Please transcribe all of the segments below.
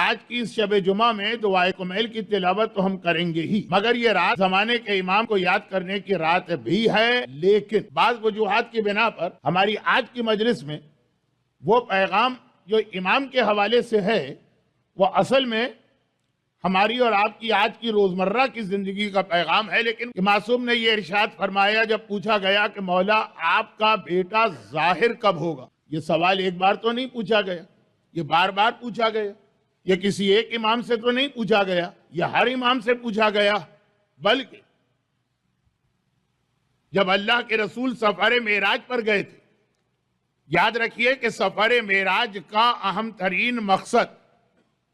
آج کی اس شب جمعہ میں دعائے کمیل کی تلاوت تو ہم کریں گے ہی، مگر یہ رات زمانے کے امام کو یاد کرنے کی رات بھی ہے، لیکن بعض وجوہات کی بنا پر ہماری آج کی مجلس میں وہ پیغام جو امام کے حوالے سے ہے وہ اصل میں ہماری اور آپ کی آج کی روزمرہ کی زندگی کا پیغام ہے۔ لیکن معصوم نے یہ ارشاد فرمایا جب پوچھا گیا کہ مولا آپ کا بیٹا ظاہر کب ہوگا، یہ سوال ایک بار تو نہیں پوچھا گیا، یہ بار بار پوچھا گیا، یہ کسی ایک امام سے تو نہیں پوچھا گیا، یہ ہر امام سے پوچھا گیا، بلکہ جب اللہ کے رسول سفر معراج پر گئے تھے، یاد رکھیے کہ سفر معراج کا اہم ترین مقصد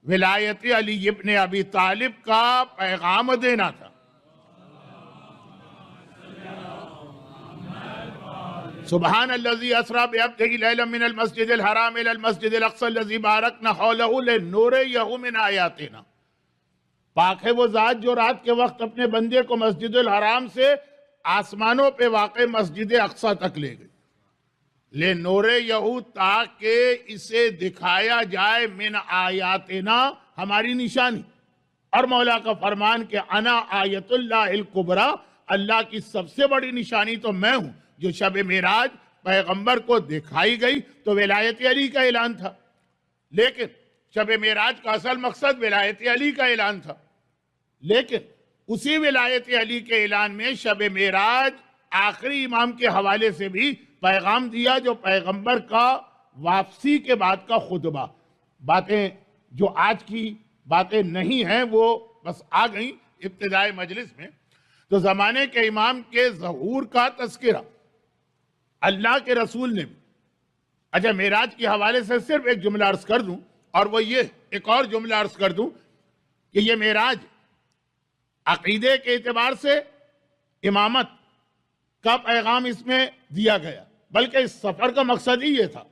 ولایت علی ابن ابی طالب کا پیغام دینا تھا۔ سبحان الذی اسری بعبدہ لیلا من المسجد الحرام الی المسجد الاقصی الذی بارکنا حولہ لنریہ من آیاتنا۔ پاک ہے وہ ذات جو رات کے وقت اپنے بندے کو مسجد الحرام سے آسمانوں پہ واقع مسجد اقصی تک لے گئی، لنریہ تاکہ اسے دکھایا جائے من آیاتنا ہماری نشانی، اور مولا کا فرمان کہ انا آیت اللہ الکبریٰ، اللہ کی سب سے بڑی نشانی تو میں ہوں۔ جو شب معراج پیغمبر کو دکھائی گئی تو ولایت علی کا اعلان تھا، لیکن شب معراج کا اصل مقصد ولایت علی کا اعلان تھا، لیکن اسی ولایت علی کے اعلان میں شب معراج آخری امام کے حوالے سے بھی پیغام دیا، جو پیغمبر کا واپسی کے بعد کا خطبہ۔ باتیں جو آج کی باتیں نہیں ہیں وہ بس آ گئیں ابتدائی مجلس میں، تو زمانے کے امام کے ظہور کا تذکرہ اللہ کے رسول نے بھی۔ اچھا، معراج کے حوالے سے صرف ایک جملہ عرض کر دوں، اور وہ یہ ایک اور جملہ عرض کر دوں کہ یہ معراج عقیدے کے اعتبار سے امامت کا پیغام اس میں دیا گیا، بلکہ اس سفر کا مقصد ہی یہ تھا،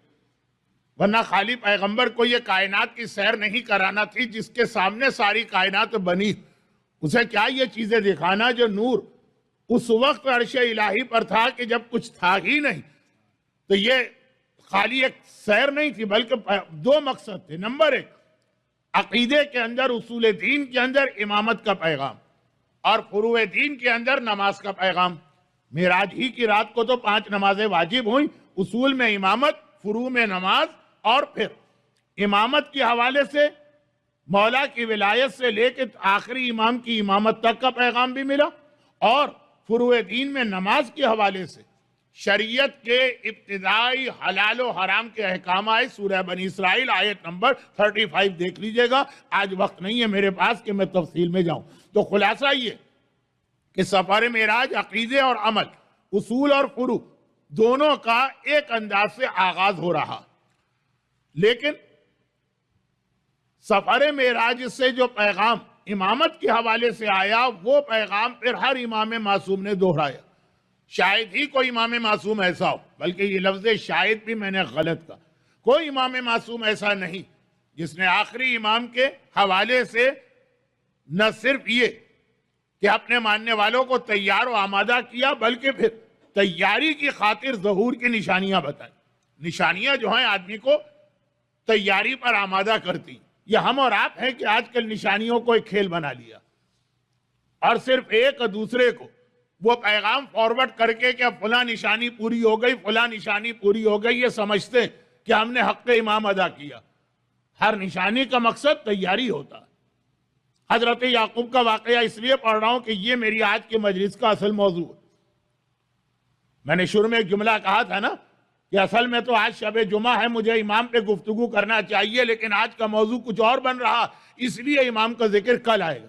ورنہ خالی پیغمبر کو یہ کائنات کی سیر نہیں کرانا تھی جس کے سامنے ساری کائنات بنی، اسے کیا یہ چیزیں دکھانا جو نور اس وقت عرش الہی پر تھا کہ جب کچھ تھا ہی نہیں۔ تو یہ خالی ایک سیر نہیں تھی، بلکہ دو مقصد تھے۔ نمبر ایک، عقیدے کے اندر، اصول دین کے اندر امامت کا پیغام، اور فروع دین کے اندر نماز کا پیغام۔ معراج ہی کی رات کو تو 5 نمازیں واجب ہوئیں، اصول میں امامت، فروع میں نماز، اور پھر امامت کے حوالے سے مولا کی ولایت سے لے کے آخری امام کی امامت تک کا پیغام بھی ملا، اور فروع دین میں نماز کے حوالے سے شریعت کے ابتدائی حلال و حرام کے احکام آئے۔ سورہ بنی اسرائیل آیت نمبر 35 دیکھ لیجئے گا، آج وقت نہیں ہے میرے پاس کہ میں تفصیل میں جاؤں۔ تو خلاصہ یہ کہ سفر معراج عقیدے اور عمل، اصول اور فروع دونوں کا ایک انداز سے آغاز ہو رہا، لیکن سفر معراج سے جو پیغام امامت کے حوالے سے آیا وہ پیغام پھر ہر امام معصوم نے دہرایا۔ شاید ہی کوئی امام معصوم ایسا ہو، بلکہ یہ لفظ شاید بھی میں نے غلط کہا، کوئی امام معصوم ایسا نہیں جس نے آخری امام کے حوالے سے نہ صرف یہ کہ اپنے ماننے والوں کو تیار و آمادہ کیا، بلکہ پھر تیاری کی خاطر ظہور کی نشانیاں بتائیں۔ نشانیاں جو ہیں آدمی کو تیاری پر آمادہ کرتی، یہ ہم اور آپ ہیں کہ آج کل نشانیوں کو ایک کھیل بنا لیا، اور صرف ایک دوسرے کو وہ پیغام فارورڈ کر کے کہ اب فلاں نشانی پوری ہو گئی، فلاں نشانی پوری ہو گئی، یہ سمجھتے ہیں کہ ہم نے حق امام ادا کیا۔ ہر نشانی کا مقصد تیاری ہوتا ہے۔ حضرت یعقوب کا واقعہ اس لیے پڑھ رہا ہوں کہ یہ میری آج کی مجلس کا اصل موضوع ہے۔ میں نے شروع میں ایک جملہ کہا تھا نا کہ اصل میں تو آج شب جمعہ ہے، مجھے امام پہ گفتگو کرنا چاہیے، لیکن آج کا موضوع کچھ اور بن رہا، اس لیے امام کا ذکر کل آئے گا۔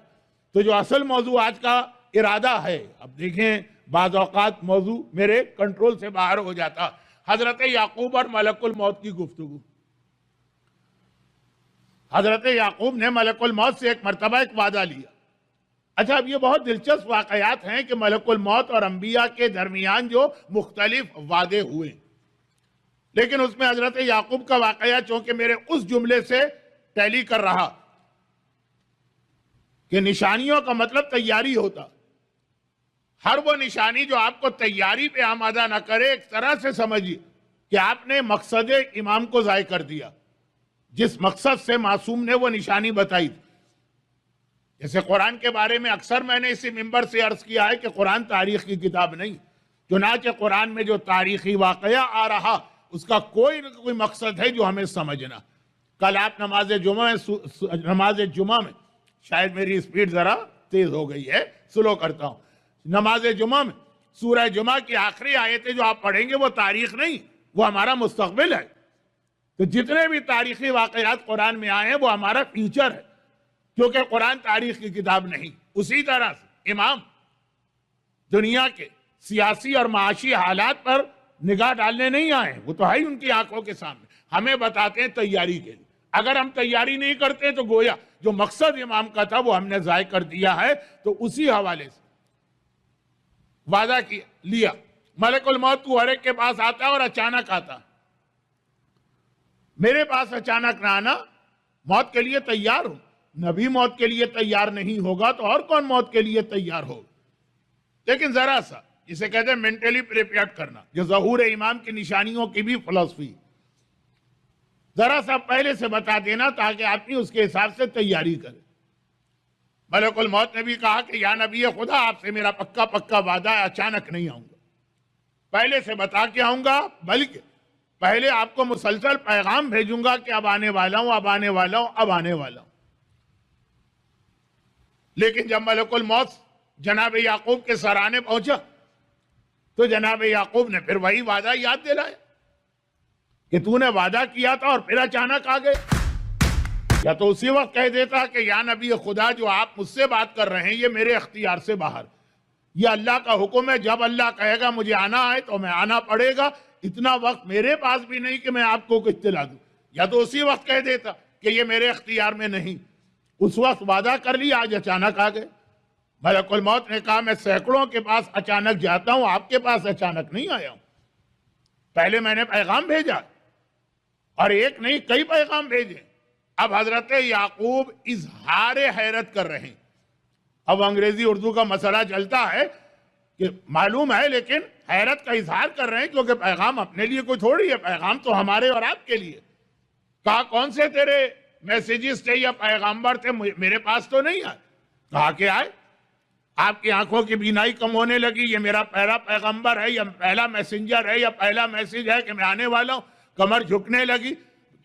تو جو اصل موضوع آج کا ارادہ ہے، اب دیکھیں بعض اوقات موضوع میرے کنٹرول سے باہر ہو جاتا، حضرت یعقوب اور ملک الموت کی گفتگو۔ حضرت یعقوب نے ملک الموت سے ایک مرتبہ ایک وعدہ لیا۔ اچھا، اب یہ بہت دلچسپ واقعات ہیں کہ ملک الموت اور انبیاء کے درمیان جو مختلف وعدے ہوئے، لیکن اس میں حضرت یعقوب کا واقعہ چونکہ میرے اس جملے سے ٹیلی کر رہا کہ نشانیوں کا مطلب تیاری ہوتا، ہر وہ نشانی جو آپ کو تیاری پہ آمادہ نہ کرے، ایک طرح سے سمجھیے کہ آپ نے مقصد امام کو ضائع کر دیا۔ جس مقصد سے معصوم نے وہ نشانی بتائی تھی. جیسے قرآن کے بارے میں اکثر میں نے اسی منبر سے عرض کیا ہے کہ قرآن تاریخ کی کتاب نہیں. چنانچہ قرآن میں جو تاریخی واقعہ آ رہا اس کا کوئی نہ کوئی مقصد ہے جو ہمیں سمجھنا. کل آپ نماز جمعہ میں شاید میری سپیڈ ذرا تیز ہو گئی ہے، سلو کرتا ہوں. نماز جمعہ میں سورہ جمعہ کی آخری آیتیں جو آپ پڑھیں گے وہ تاریخ نہیں، وہ ہمارا مستقبل ہے. تو جتنے بھی تاریخی واقعات قرآن میں آئے ہیں وہ ہمارا فیوچر ہے، کیونکہ قرآن تاریخ کی کتاب نہیں. اسی طرح سے امام دنیا کے سیاسی اور معاشی حالات پر نگاہ ڈالنے نہیں آئے، وہ تو ہے ہی ان کی آنکھوں کے سامنے. ہمیں بتاتے ہیں تیاری کے لیے. اگر ہم تیاری نہیں کرتے تو گویا جو مقصد امام کا تھا وہ ہم نے ضائع کر دیا ہے. تو اسی حوالے سے وعدہ لیا. ملک الموت تو ہر ایک کے پاس آتا ہے اور اچانک آتا. میرے پاس اچانک نہ آنا، موت کے لیے تیار ہوں. نبی موت کے لیے تیار نہیں ہوگا تو اور کون موت کے لیے تیار ہوگا؟ لیکن ذرا سا جسے کہتے ہیں مینٹلی پریپیئرڈ کرنا، جو ظہور امام کی نشانیوں کی بھی فلسفی، ذرا سا پہلے سے بتا دینا تاکہ آدمی اس کے حساب سے تیاری کرے. ملک الموت نے بھی کہا کہ یا نبی خدا، آپ سے میرا پکا وعدہ ہے، اچانک نہیں آؤں گا، پہلے سے بتا کے آؤں گا، بلکہ پہلے آپ کو مسلسل پیغام بھیجوں گا کہ اب آنے والا ہوں، اب آنے والا ہوں، اب آنے والا ہوں. لیکن جب ملک الموت جناب یعقوب کے سرانے پہنچا تو جناب یعقوب نے پھر وہی وعدہ یاد دلایا کہ تو نے وعدہ کیا تھا اور پھر اچانک آ گئے. یا تو اسی وقت کہہ دیتا کہ یا نبی خدا، جو آپ مجھ سے بات کر رہے ہیں یہ میرے اختیار سے باہر، یہ اللہ کا حکم ہے، جب اللہ کہے گا مجھے آنا ہے تو میں آنا پڑے گا، اتنا وقت میرے پاس بھی نہیں کہ میں آپ کو اطلاع دوں. یا تو اسی وقت کہہ دیتا کہ یہ میرے اختیار میں نہیں. اس وقت وعدہ کر لیا، آج اچانک آ گئے. ملک الموت نے کہا میں سینکڑوں کے پاس اچانک جاتا ہوں، آپ کے پاس اچانک نہیں آیا ہوں. پہلے میں نے پیغام بھیجا، اور ایک نہیں کئی پیغام بھیجے. اب حضرت یعقوب اظہار حیرت کر رہے ہیں. اب انگریزی اردو کا مسئلہ چلتا ہے کہ معلوم ہے لیکن حیرت کا اظہار کر رہے ہیں، کیونکہ پیغام اپنے لیے کوئی تھوڑی ہے، پیغام تو ہمارے اور آپ کے لیے. کہا کون سے تیرے میسیجز تھے یا پیغامبر تھے؟ میرے پاس تو نہیں آئے. کہا کہ آئے. آپ کی آنکھوں کی بینائی کم ہونے لگی، یہ میرا پہلا پیغمبر ہے یا پہلا میسنجر ہے یا پہلا میسیج ہے کہ میں آنے والا ہوں. کمر جھکنے لگی،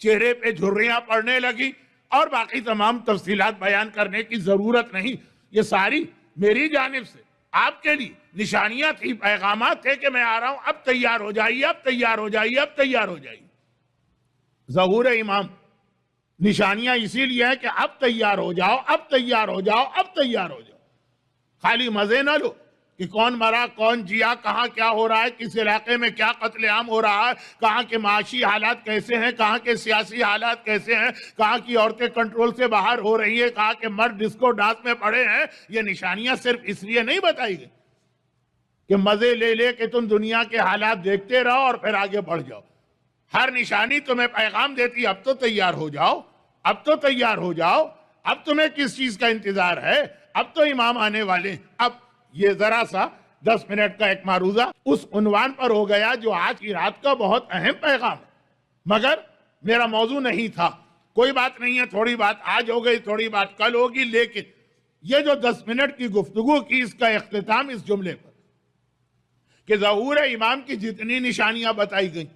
چہرے پہ جھریاں پڑنے لگی، اور باقی تمام تفصیلات بیان کرنے کی ضرورت نہیں. یہ ساری میری جانب سے آپ کے لیے نشانیاں تھی، پیغامات تھے کہ میں آ رہا ہوں، اب تیار ہو جائیے، اب تیار ہو جائیے، اب تیار ہو جائیے. ظہور امام نشانیاں اسی لیے ہے کہ اب تیار ہو جاؤ، اب تیار ہو جاؤ، اب تیار ہو جاؤ. خالی مزے نہ لو کہ کون مرا کون جیا، کہاں کیا ہو رہا ہے، کس علاقے میں کیا قتل عام ہو رہا ہے، کہاں کے معاشی حالات کیسے ہیں، کہاں کے سیاسی حالات کیسے ہیں، کہاں کی عورتیں کنٹرول سے باہر ہو رہی ہیں، کہاں کے مرد ڈسکو ڈانس میں پڑے ہیں. یہ نشانیاں صرف اس لیے نہیں بتائی گئی کہ مزے لے لے کہ تم دنیا کے حالات دیکھتے رہو اور پھر آگے بڑھ جاؤ. ہر نشانی تمہیں پیغام دیتی اب تو تیار ہو جاؤ، اب تو تیار ہو جاؤ، اب تمہیں کس چیز کا انتظار ہے، اب تو امام آنے والے ہیں. اب یہ ذرا سا 10 منٹ کا ایک معروضہ اس عنوان پر ہو گیا جو آج کی رات کا بہت اہم پیغام ہے، مگر میرا موضوع نہیں تھا. کوئی بات نہیں ہے، تھوڑی بات آج ہو گئی، تھوڑی بات کل ہوگی، لیکن یہ جو 10 منٹ کی گفتگو کی اس کا اختتام اس جملے پر کہ ظہور امام کی جتنی نشانیاں بتائی گئیں،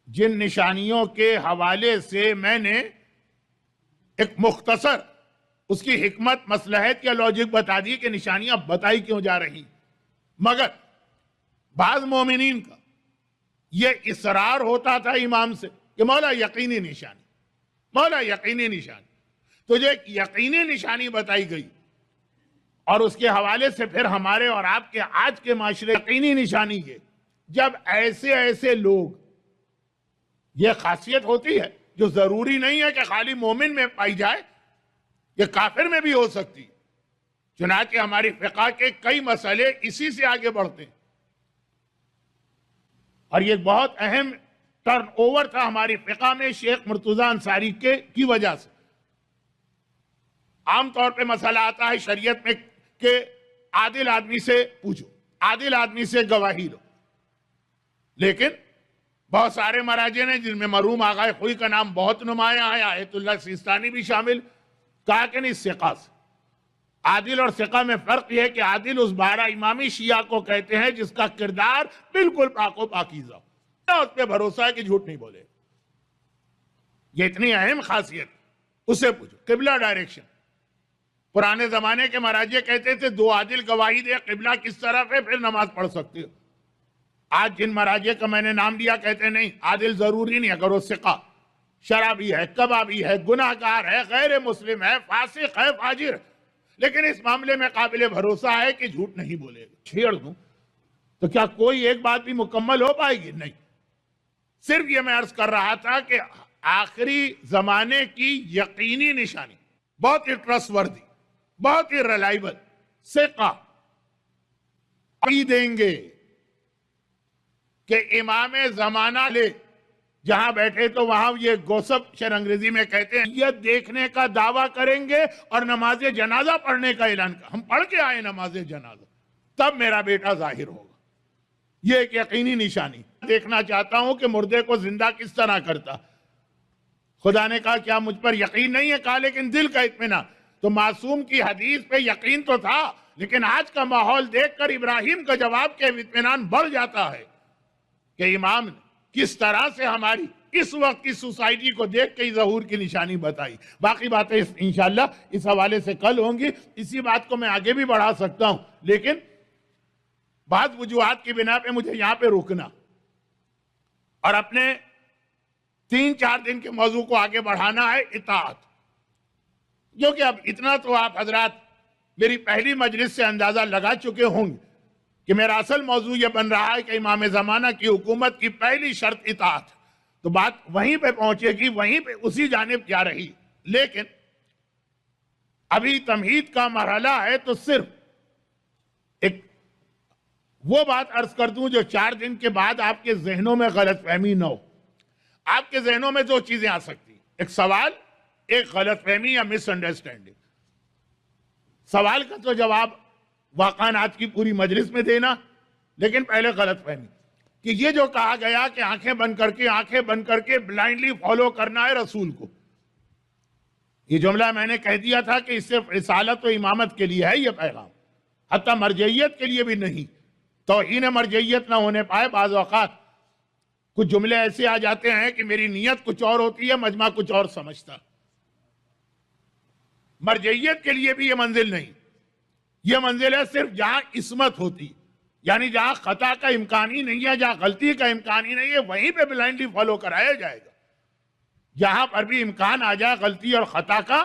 جن نشانیوں کے حوالے سے میں نے ایک مختصر اس کی حکمت مصلحت یا لوجک بتا دی کہ نشانیاں بتائی کیوں جا رہی، مگر بعض مومنین کا یہ اصرار ہوتا تھا امام سے کہ مولا یقینی نشانی، مولا یقینی نشانی. تو جو ایک یقینی نشانی بتائی گئی اور اس کے حوالے سے پھر ہمارے اور آپ کے آج کے معاشرے یقینی نشانی یہ، جب ایسے لوگ، یہ خاصیت ہوتی ہے جو ضروری نہیں ہے کہ خالی مومن میں پائی جائے، یہ کافر میں بھی ہو سکتی. چنانچہ ہماری فقہ کے کئی مسئلے اسی سے آگے بڑھتے ہیں، اور یہ بہت اہم ٹرن اوور تھا ہماری فقہ میں شیخ مرتضیٰ انصاری کی وجہ سے. عام طور پہ مسئلہ آتا ہے شریعت میں کہ عادل آدمی سے پوچھو، عادل آدمی سے گواہی لو، لیکن بہت سارے مراجع نے جن میں مرحوم آغا خوئی کا نام بہت نمایاں ہے، آیت اللہ سیستانی بھی شامل، کہا کہ نہیں ثقہ سے۔ عادل اور ثقہ میں فرق یہ ہے کہ عادل اس 12 امامی شیعہ کو کہتے ہیں جس کا کردار بالکل پاک و پاکیزہ ہو، اس پہ بھروسہ ہے کہ جھوٹ نہیں بولے۔ یہ اتنی اہم خاصیت، اسے پوچھو۔ قبلہ ڈائریکشن، پرانے زمانے کے مراجع کہتے تھے 2 عادل گواہی دے قبلہ کس طرف ہے پھر نماز پڑھ سکتے ہو۔ آج جن مراجع کا میں نے نام لیا کہتے نہیں عادل ضروری نہیں، اگر وہ ثقہ شرابی ہے، کبابی ہے، گناہگار ہے، غیر مسلم ہے، فاسق ہے، فاجر، لیکن اس معاملے میں قابل بھروسہ ہے کہ جھوٹ نہیں بولے گا، چھیڑ دوں تو کیا کوئی ایک بات بھی مکمل ہو پائے گی؟ نہیں۔ صرف یہ میں عرض کر رہا تھا کہ آخری زمانے کی یقینی نشانی، بہت ہی ٹرسٹ وردی، بہت ہی ریلائبل ثقہ دیں گے کہ امام زمانہ لے جہاں بیٹھے تو وہاں یہ گوسپ شر انگریزی میں کہتے ہیں یہ دیکھنے کا دعویٰ کریں گے اور نماز جنازہ پڑھنے کا اعلان ہم پڑھ کے آئے نماز جنازہ تب میرا بیٹا ظاہر ہوگا۔ یہ ایک یقینی نشانی۔ دیکھنا چاہتا ہوں کہ مردے کو زندہ کس طرح کرتا۔ خدا نے کہا کیا مجھ پر یقین نہیں ہے؟ کہا لیکن دل کا اطمینان۔ تو معصوم کی حدیث پہ یقین تو تھا، لیکن آج کا ماحول دیکھ کر ابراہیم کا جواب کے اطمینان بڑھ جاتا ہے کہ امام نے کس طرح سے ہماری اس وقت کی سوسائٹی کو دیکھ کے ظہور کی نشانی بتائی۔ باقی باتیں انشاءاللہ اس حوالے سے کل ہوں گی۔ اسی بات کو میں آگے بھی بڑھا سکتا ہوں، لیکن بعض وجوہات کی بنا پہ مجھے یہاں پہ رکنا اور اپنے 3-4 دن کے موضوع کو آگے بڑھانا ہے، اطاعت۔ جو کہ اب اتنا تو آپ حضرات میری پہلی مجلس سے اندازہ لگا چکے ہوں گے کہ میرا اصل موضوع یہ بن رہا ہے کہ امام زمانہ کی حکومت کی پہلی شرط اطاعت، تو بات وہیں پہ پہنچے گی، وہیں پہ اسی جانب جا رہی۔ لیکن ابھی تمہید کا مرحلہ ہے تو صرف ایک وہ بات عرض کر دوں جو 4 دن کے بعد آپ کے ذہنوں میں غلط فہمی نہ ہو۔ آپ کے ذہنوں میں 2 چیزیں آ سکتی، ایک سوال، ایک غلط فہمی یا مس انڈرسٹینڈنگ۔ سوال کا تو جواب واقعاً آج کی پوری مجلس میں دینا، لیکن پہلے غلط فہمی کہ یہ جو کہا گیا کہ آنکھیں بند کر کے بلائنڈلی فالو کرنا ہے رسول کو، یہ جملہ میں نے کہہ دیا تھا کہ اس سے رسالت و امامت کے لیے ہے یہ پیغام، حتیٰ مرجعیت کے لیے بھی نہیں۔ توہین مرجعیت نہ ہونے پائے، بعض اوقات کچھ جملے ایسے آ جاتے ہیں کہ میری نیت کچھ اور ہوتی ہے، مجمع کچھ اور سمجھتا۔ مرجعیت کے لیے بھی یہ منزل نہیں، یہ منزل ہے صرف جہاں عصمت ہوتی، یعنی جہاں خطا کا امکان ہی نہیں ہے، جہاں غلطی کا امکان ہی نہیں ہے، وہیں پہ بلائنڈلی فالو کرایا جائے گا۔ جہاں پر بھی امکان آ جائے غلطی اور خطا کا،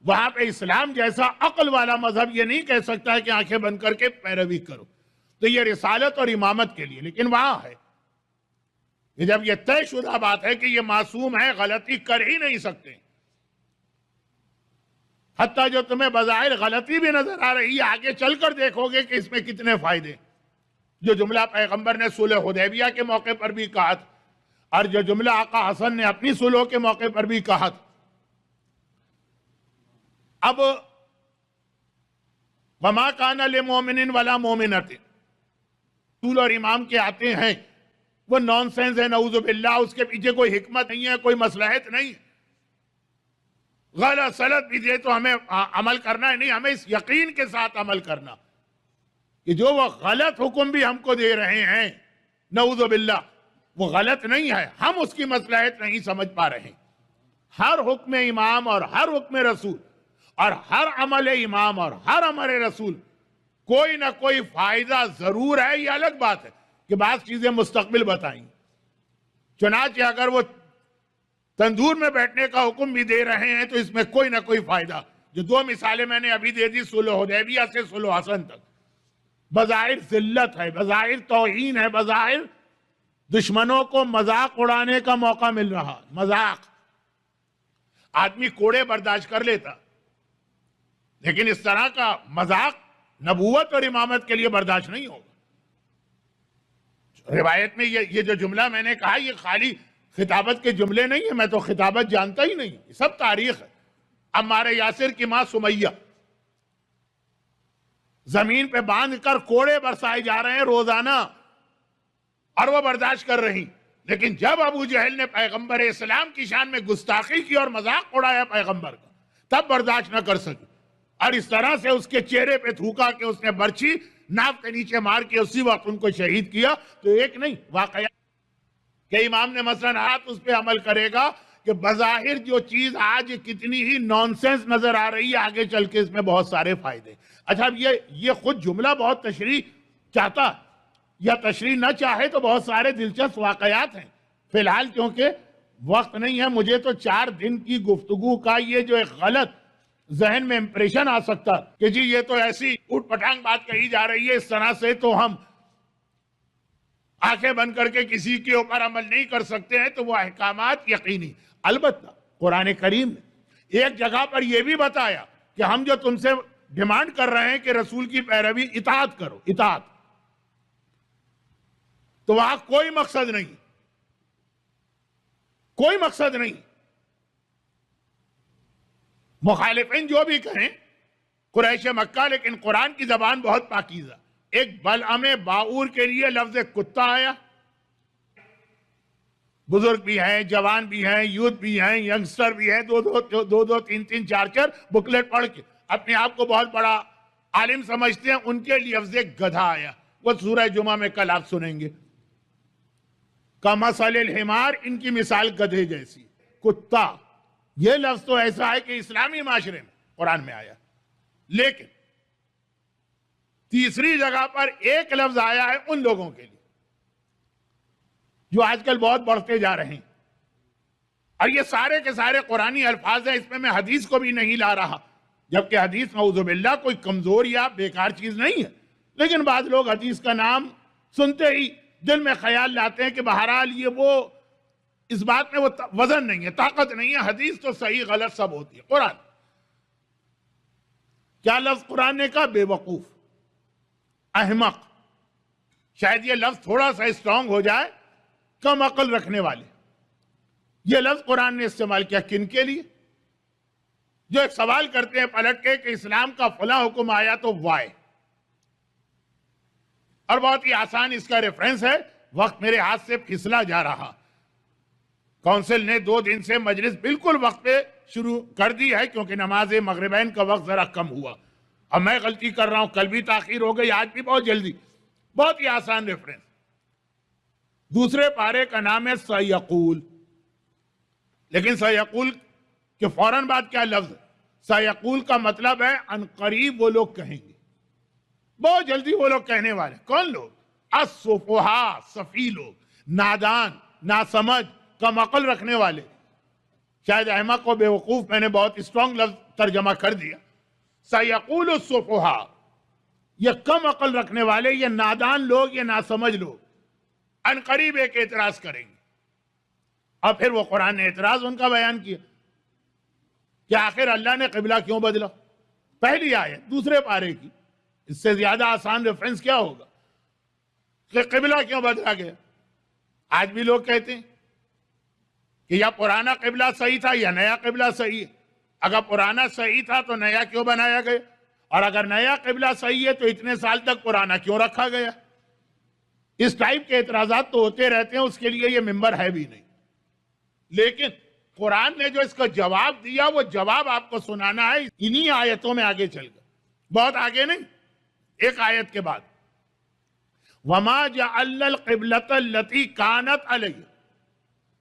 وہاں پہ اسلام جیسا عقل والا مذہب یہ نہیں کہہ سکتا ہے کہ آنکھیں بند کر کے پیروی کرو۔ تو یہ رسالت اور امامت کے لیے، لیکن وہاں ہے کہ جب یہ طے شدہ بات ہے کہ یہ معصوم ہے، غلطی کر ہی نہیں سکتے، حتیٰ جو تمہیں بظاہر غلطی بھی نظر آ رہی ہے، آگے چل کر دیکھو گے کہ اس میں کتنے فائدے۔ جو جملہ پیغمبر نے صلح حدیبیہ کے موقع پر بھی کہا تھا، اور جو جملہ آقا حسن نے اپنی صلح کے موقع پر بھی کہا تھا۔ اب وَمَا كَانَ لِمُؤْمِنٍ وَلَا مُؤْمِنَةٍ، رسول اور امام کے آتے ہیں، وہ نان سینس ہے، نعوذ باللہ، اس کے پیچھے کوئی حکمت نہیں ہے، کوئی مصلحت نہیں، غلط سلط بھی دے تو ہمیں عمل کرنا ہے، نہیں، ہمیں اس یقین کے ساتھ عمل کرنا کہ جو وہ غلط حکم بھی ہم کو دے رہے ہیں، نعوذ باللہ، وہ غلط نہیں ہے، ہم اس کی مصلحت نہیں سمجھ پا رہے ہیں۔ ہر حکم امام اور ہر حکم رسول اور ہر عمل امام اور ہر عمل رسول کوئی نہ کوئی فائدہ ضرور ہے، یہ الگ بات ہے کہ بعض چیزیں مستقبل بتائیں۔ چنانچہ اگر وہ تندور میں بیٹھنے کا حکم بھی دے رہے ہیں تو اس میں کوئی نہ کوئی فائدہ۔ جو 2 مثالیں میں نے ابھی دے دی، صلح حدیبیہ سے صلح حسن تک، بظاہر ذلت ہے، بظاہر توہین ہے، بظاہر دشمنوں کو مذاق اڑانے کا موقع مل رہا، مذاق۔ آدمی کوڑے برداشت کر لیتا، لیکن اس طرح کا مذاق نبوت اور امامت کے لیے برداشت نہیں ہوگا۔ روایت میں یہ جو جملہ میں نے کہا، یہ خالی خطابت کے جملے نہیں ہیں، میں تو خطابت جانتا ہی نہیں، یہ سب تاریخ ہے۔ عمار یاسر کی ماں سمیہ زمین پہ باندھ کر کوڑے برسائے جا رہے ہیں روزانہ، اور وہ برداشت کر رہی، لیکن جب ابو جہل نے پیغمبر اسلام کی شان میں گستاخی کی اور مذاق اڑایا پیغمبر کا، تب برداشت نہ کر سکی اور اس طرح سے اس کے چہرے پہ تھوکا کہ اس نے برچھی ناک کے نیچے مار کے اسی وقت ان کو شہید کیا۔ تو ایک نہیں واقعہ کہ امام نے مثلاً ہاتھ اس پہ عمل کرے گا کہ بظاہر جو چیز آج کتنی ہی نانسنس نظر آ رہی ہے، آگے چل کے اس میں بہت سارے فائدے۔ اچھا اب یہ خود جملہ بہت تشریح چاہتا، یا تشریح نہ چاہے تو بہت سارے دلچسپ واقعات ہیں۔ فی الحال کیونکہ وقت نہیں ہے، مجھے تو 4 دن کی گفتگو کا یہ جو ایک غلط ذہن میں امپریشن آ سکتا کہ جی یہ تو ایسی اوٹ پٹانگ بات کہی جا رہی ہے، اس طرح سے تو ہم آنکھیں بند کر کے کسی کے اوپر عمل نہیں کر سکتے ہیں، تو وہ احکامات یقینی۔ البتہ قرآن کریم نے ایک جگہ پر یہ بھی بتایا کہ ہم جو تم سے ڈیمانڈ کر رہے ہیں کہ رسول کی پیروی، اطاعت کرو، اطاعت، تو وہاں کوئی مقصد نہیں، کوئی مقصد نہیں۔ مخالفین جو بھی کہیں قریش مکہ، لیکن قرآن کی زبان بہت پاکیزہ۔ ایک بلعم باعور کے لیے لفظ کتا آیا، بزرگ بھی ہیں، جوان بھی ہیں، یوتھ بھی ہیں، ینگسٹر بھی ہیں، دو 3 4 بکلیٹ پڑھ کے اپنے آپ کو بہت بڑا عالم سمجھتے ہیں، ان کے لیے لفظ گدھا آیا، وہ سورہ جمعہ میں کل آپ سنیں گے۔ کمثل الحمار، ان کی مثال گدھے جیسی۔ کتا، یہ لفظ تو ایسا ہے کہ اسلامی معاشرے میں قرآن میں آیا، لیکن تیسری جگہ پر ایک لفظ آیا ہے ان لوگوں کے لیے جو آج کل بہت بڑھتے جا رہے ہیں، اور یہ سارے کے سارے قرآنی الفاظ ہیں، اس میں حدیث کو بھی نہیں لا رہا، جبکہ حدیث نعوذ باللہ کوئی کمزور یا بیکار چیز نہیں ہے، لیکن بعض لوگ حدیث کا نام سنتے ہی دل میں خیال لاتے ہیں کہ بہرحال یہ وہ، اس بات میں وہ وزن نہیں ہے، طاقت نہیں ہے، حدیث تو صحیح غلط سب ہوتی ہے۔ قرآن کیا لفظ قرآن نے کہا؟ بے وقوف، احمق، شاید یہ لفظ تھوڑا سا اسٹرانگ ہو جائے، کم عقل رکھنے والے، یہ لفظ قرآن نے استعمال کیا کن کے لیے؟ جو ایک سوال کرتے ہیں پلٹ کے کہ اسلام کا فلاں حکم آیا تو وائے، اور بہت ہی آسان اس کا ریفرنس ہے، وقت میرے ہاتھ سے پھسلا جا رہا، کونسل نے 2 دن سے مجلس بالکل وقت پہ شروع کر دی ہے کیونکہ نماز مغربین کا وقت ذرا کم ہوا، اب میں غلطی کر رہا ہوں، کل بھی تاخیر ہو گئی، آج بھی بہت جلدی، بہت ہی آسان ریفرنس۔ دوسرے پارے کا نام ہے سیقول، لیکن سیقول کے فوراً بعد کیا لفظ ہے؟ سیقول کا مطلب ہے ان قریب وہ لوگ کہیں گے، بہت جلدی وہ لوگ کہنے والے۔ کون لوگ؟ السفہاء، سفی لوگ، نادان، ناسمجھ، کم عقل رکھنے والے، شاید احمق و بیوقوف میں نے بہت اسٹرانگ لفظ ترجمہ کر دیا۔ سیقول السفہاء، یہ کم عقل رکھنے والے، یہ نادان لوگ، یہ ناسمجھ لوگ ان قریب ایک اعتراض کریں گے، اور پھر وہ قرآن نے اعتراض ان کا بیان کیا کہ آخر اللہ نے قبلہ کیوں بدلا؟ پہلی آیت دوسرے پارے کی، اس سے زیادہ آسان ریفرنس کیا ہوگا کہ قبلہ کیوں بدلا گیا؟ آج بھی لوگ کہتے ہیں کہ یا پرانا قبلہ صحیح تھا یا نیا قبلہ صحیح ہے، اگر پرانا صحیح تھا تو نیا کیوں بنایا گیا، اور اگر نیا قبلہ صحیح ہے تو اتنے سال تک پرانا کیوں رکھا گیا؟ اس ٹائپ کے اعتراضات تو ہوتے رہتے ہیں، اس کے لیے یہ ممبر ہے بھی نہیں، لیکن قرآن نے جو اس کا جواب دیا وہ جواب آپ کو سنانا ہے انہی آیتوں میں آگے چل کر، بہت آگے نہیں، ایک آیت کے بعد۔ وَمَا جَعَلْنَا الْقِبْلَةَ الَّتِي كَانَتْ عَلَيْهِ،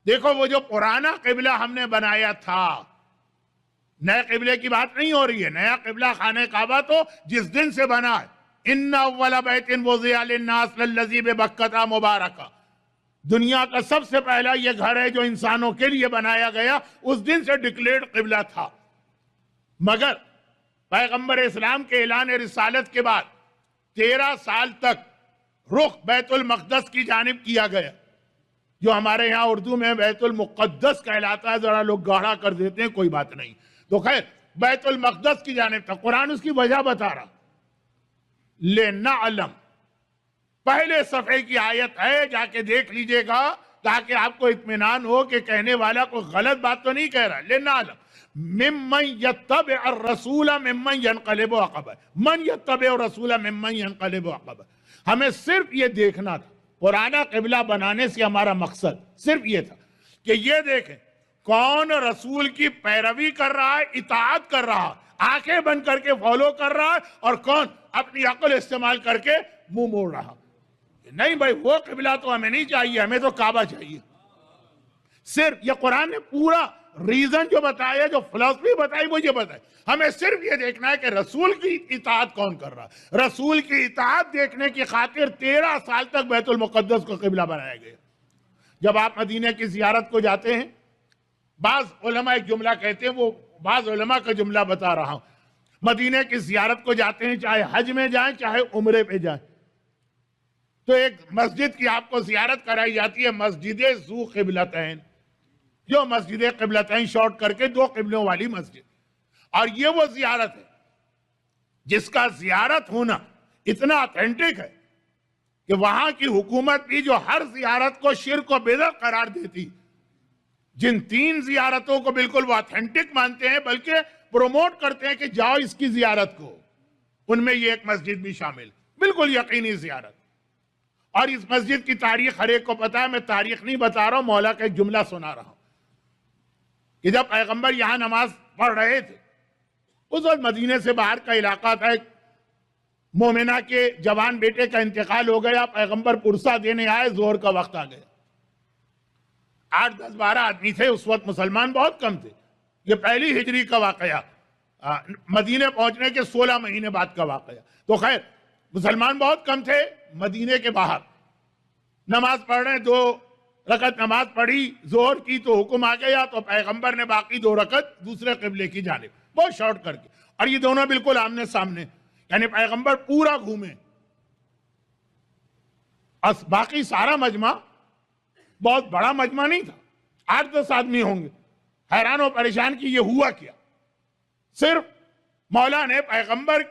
دیکھو وہ جو پرانا قبلہ ہم نے بنایا تھا، نئے قبلے کی بات نہیں ہو رہی ہے، نیا قبلہ خانہ کعبہ تو جس دن سے بنا ہے، ان اول بیت وضع للناس للذی ببکۃ مبارکہ، دنیا کا سب سے پہلا یہ گھر ہے جو انسانوں کے لیے بنایا گیا، اس دن سے ڈکلیئرڈ قبلہ تھا، مگر پیغمبر اسلام کے اعلان رسالت کے بعد 13 سال تک رخ بیت المقدس کی جانب کیا گیا، جو ہمارے ہاں اردو میں بیت المقدس کہلاتا ہے، ذرا لوگ گاڑھا کر دیتے ہیں، کوئی بات نہیں، تو خیر بیت المقدس کی جانب تھا۔ قرآن اس کی وجہ بتا رہا، لِنَعْلَمْ، پہلے صفحے کی آیت ہے، جا کے دیکھ لیجئے گا تاکہ آپ کو اطمینان ہو کہ کہنے والا کوئی غلط بات تو نہیں کہہ رہا۔ لِنَعْلَمْ ممن یتبع الرسول ممن ینقلب عقبہ، من یتبع الرسول ممن ینقلب عقبہ، ہمیں صرف یہ دیکھنا تھا پرانا قبلہ بنانے سے ہمارا مقصد صرف یہ تھا کہ یہ دیکھیں کون رسول کی پیروی کر رہا ہے، اطاعت کر رہا ہے، آنکھیں بند کر کے فالو کر رہا ہے، اور کون اپنی عقل استعمال کر کے منہ موڑ رہا۔ نہیں بھائی، وہ قبلہ تو ہمیں نہیں چاہیے، ہمیں تو کعبہ چاہیے۔ صرف یہ قرآن نے پورا ریزن جو بتایا، جو فلسفی بتائی، وہ یہ بتائی، ہمیں صرف یہ دیکھنا ہے کہ رسول کی اطاعت کون کر رہا ہے۔ رسول کی اطاعت دیکھنے کی خاطر 13 سال تک بیت المقدس کو قبلہ بنایا گیا۔ جب آپ مدینہ کی زیارت کو جاتے ہیں، بعض علماء ایک جملہ کہتے ہیں، وہ بعض علماء کا جملہ بتا رہا ہوں، مدینہ کی زیارت کو جاتے ہیں، چاہے حج میں جائیں چاہے عمرے پہ جائیں، تو ایک مسجد کی آپ کو زیارت کرائی جاتی ہے، مسجد ذو قبلتین، جو مسجد قبلتین شارٹ کر کے 2 قبلوں والی مسجد۔ اور یہ وہ زیارت ہے جس کا زیارت ہونا اتنا اتھینٹک ہے کہ وہاں کی حکومت بھی جو ہر زیارت کو شرک و بدعت قرار دیتی، جن 3 زیارتوں کو بالکل وہ اتھینٹک مانتے ہیں، بلکہ پروموٹ کرتے ہیں کہ جاؤ اس کی زیارت کو، ان میں یہ ایک مسجد بھی شامل، بالکل یقینی زیارت۔ اور اس مسجد کی تاریخ ہر ایک کو پتا ہے، میں تاریخ نہیں بتا رہا ہوں، مولا کا ایک جملہ سنا رہا ہوں کہ جب پیغمبر یہاں نماز پڑھ رہے تھے، اس وقت مدینے سے باہر کا علاقہ تھا، ایک مومنہ کے جوان بیٹے کا انتقال ہو گیا، پیغمبر پرسہ دینے آئے، ظہر کا وقت آ گیا، 8 10 12 آدمی تھے، اس وقت مسلمان بہت کم تھے، یہ پہلی ہجری کا واقعہ، مدینے پہنچنے کے 16 مہینے بعد کا واقعہ۔ تو خیر مسلمان بہت کم تھے، مدینے کے باہر نماز پڑھ رہے ہیں، 2 رکعت نماز پڑھی ظہر کی تو حکم آ گیا، تو پیغمبر نے باقی 2 رکعت دوسرے قبلے کی جانب بہت شارٹ کر کے، اور یہ دونوں بالکل آمنے سامنے، یعنی پیغمبر پورا گھومے، باقی سارا مجمع بہت بڑا مجمع نہیں تھا، 8 10 آدمی ہوں گے، حیران و پریشان کی یہ ہوا کیا۔ صرف مولا نے پیغمبر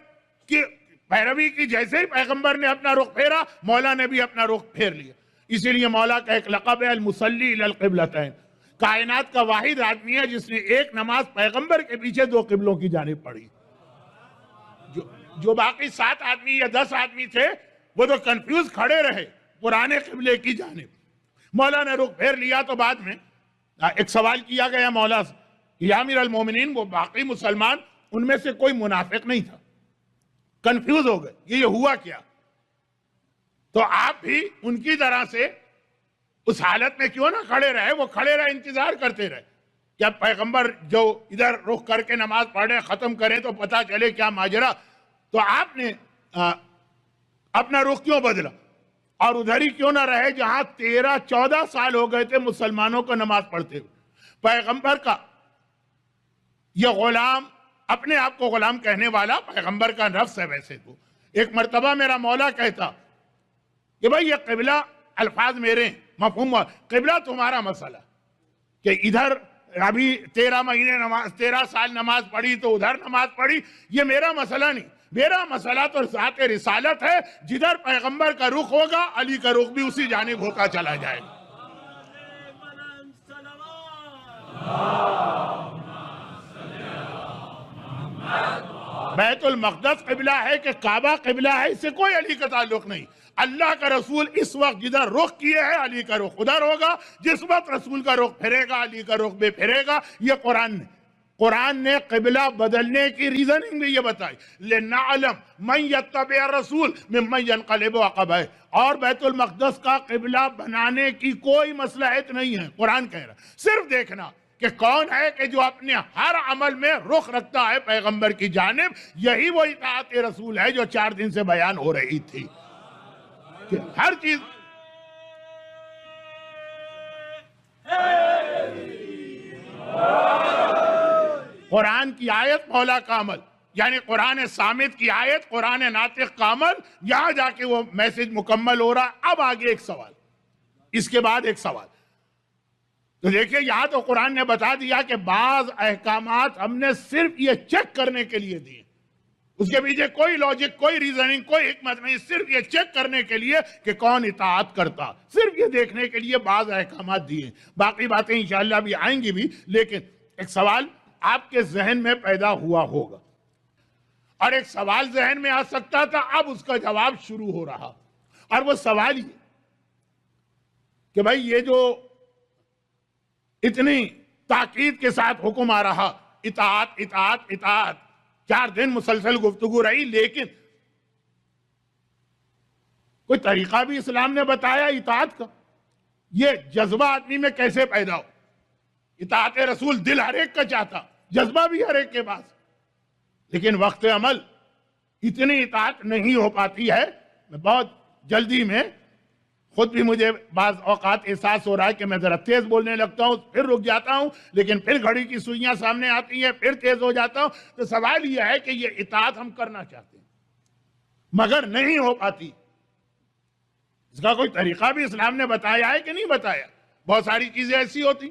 کی پیروی کی، جیسے ہی پیغمبر نے اپنا رخ پھیرا، مولا نے بھی اپنا رخ پھیر لیا۔ اسی لیے مولا کا ایک لقب ہے المصلی الی القبلتین، کائنات کا واحد آدمی ہے جس نے ایک نماز پیغمبر کے پیچھے 2 قبلوں کی جانب پڑھی۔ جو باقی 7 آدمی یا 10 آدمی تھے وہ تو کنفیوز کھڑے رہے پرانے قبلے کی جانب۔ مولا نے رخ پھیر لیا تو بعد میں ایک سوال کیا گیا مولا سے، یا امیر المومنین، وہ باقی مسلمان ان میں سے کوئی منافق نہیں تھا، کنفیوز ہو گئے یہ ہوا کیا، تو آپ بھی ان کی طرح سے اس حالت میں کیوں نہ کھڑے رہے، وہ کھڑے رہے، انتظار کرتے رہے کہ اب پیغمبر جو ادھر رخ کر کے نماز پڑھے ختم کریں تو پتہ چلے کیا ماجرا۔ تو آپ نے اپنا رخ کیوں بدلا اور ادھر ہی کیوں نہ رہے جہاں 13 14 سال ہو گئے تھے مسلمانوں کو نماز پڑھتے ہوئے۔ پیغمبر کا یہ غلام، اپنے آپ کو غلام کہنے والا پیغمبر کا نفس ہے ویسے تو، ایک مرتبہ میرا مولا کہتا کہ بھائی یہ قبلہ الفاظ میرے ہیں، مفہوم قبلہ تمہارا مسئلہ، کہ ادھر ابھی 13 سال نماز پڑھی تو ادھر نماز پڑھی، یہ میرا مسئلہ نہیں، میرا مسئلہ تو ذات رسالت ہے، جدھر پیغمبر کا رخ ہوگا علی کا رخ بھی اسی جانب ہوتا چلا جائے گا۔ بیت المقدس قبلہ ہے کہ کعبہ قبلہ ہے، اس سے کوئی علی کا تعلق نہیں۔ اللہ کا رسول اس وقت جدھر رخ کیے ہے علی کا رخ ادھر ہوگا، جس وقت رسول کا رخ پھرے گا علی کا رخ بھی پھرے گا۔ یہ قرآن نے قبلہ بدلنے کی ریزننگ بھی یہ بتائی، لِنَعْلَمْ مَنْ يَتَّبِعَ الرَّسُولَ مِمَّنْ يَنْقَلِبُ عَقِبَیْهِ، اور بیت المقدس کا قبلہ بنانے کی کوئی مصلحت نہیں ہے، قرآن کہہ رہا، صرف دیکھنا کہ کون ہے کہ جو اپنے ہر عمل میں رخ رکھتا ہے پیغمبر کی جانب۔ یہی وہ اطاعت رسول ہے جو 4 دن سے بیان ہو رہی تھی کہ ہر چیز قرآن کی آیت مولا کا عمل، یعنی قرآن صامت کی آیت، قرآن ناطق کا عمل، یہاں جا کے وہ میسج مکمل ہو رہا۔ اب آگے ایک سوال، اس کے بعد ایک سوال، تو دیکھیں یہاں تو قرآن نے بتا دیا کہ بعض احکامات ہم نے صرف یہ چیک کرنے کے لیے دیے، اس کے پیچھے کوئی لاجک، کوئی ریزننگ، کوئی حکمت نہیں، صرف یہ چیک کرنے کے لیے کہ کون اطاعت کرتا، صرف یہ دیکھنے کے لیے بعض احکامات دیے۔ باقی باتیں انشاءاللہ بھی آئیں گی بھی، لیکن ایک سوال آپ کے ذہن میں پیدا ہوا ہوگا، اور ایک سوال ذہن میں آ سکتا تھا، اب اس کا جواب شروع ہو رہا، اور وہ سوال یہ کہ بھائی یہ جو اتنی تاکید کے ساتھ حکم آ رہا، اطاعت اطاعت اطاعت، 4 دن مسلسل گفتگو رہی، لیکن کوئی طریقہ بھی اسلام نے بتایا اطاعت کا؟ یہ جذبہ آدمی میں کیسے پیدا ہو؟ اطاعت رسول دل ہر ایک کا چاہتا، جذبہ بھی ہر ایک کے پاس، لیکن وقت عمل اتنی اطاعت نہیں ہو پاتی ہے۔ میں بہت جلدی میں خود بھی مجھے بعض اوقات احساس ہو رہا ہے کہ میں ذرا تیز بولنے لگتا ہوں، پھر رک جاتا ہوں، لیکن پھر گھڑی کی سوئیاں سامنے آتی ہیں، پھر تیز ہو جاتا ہوں۔ تو سوال یہ ہے کہ یہ اطاعت ہم کرنا چاہتے ہیں مگر نہیں ہو پاتی، اس کا کوئی طریقہ بھی اسلام نے بتایا ہے کہ نہیں بتایا؟ بہت ساری چیزیں ایسی ہوتی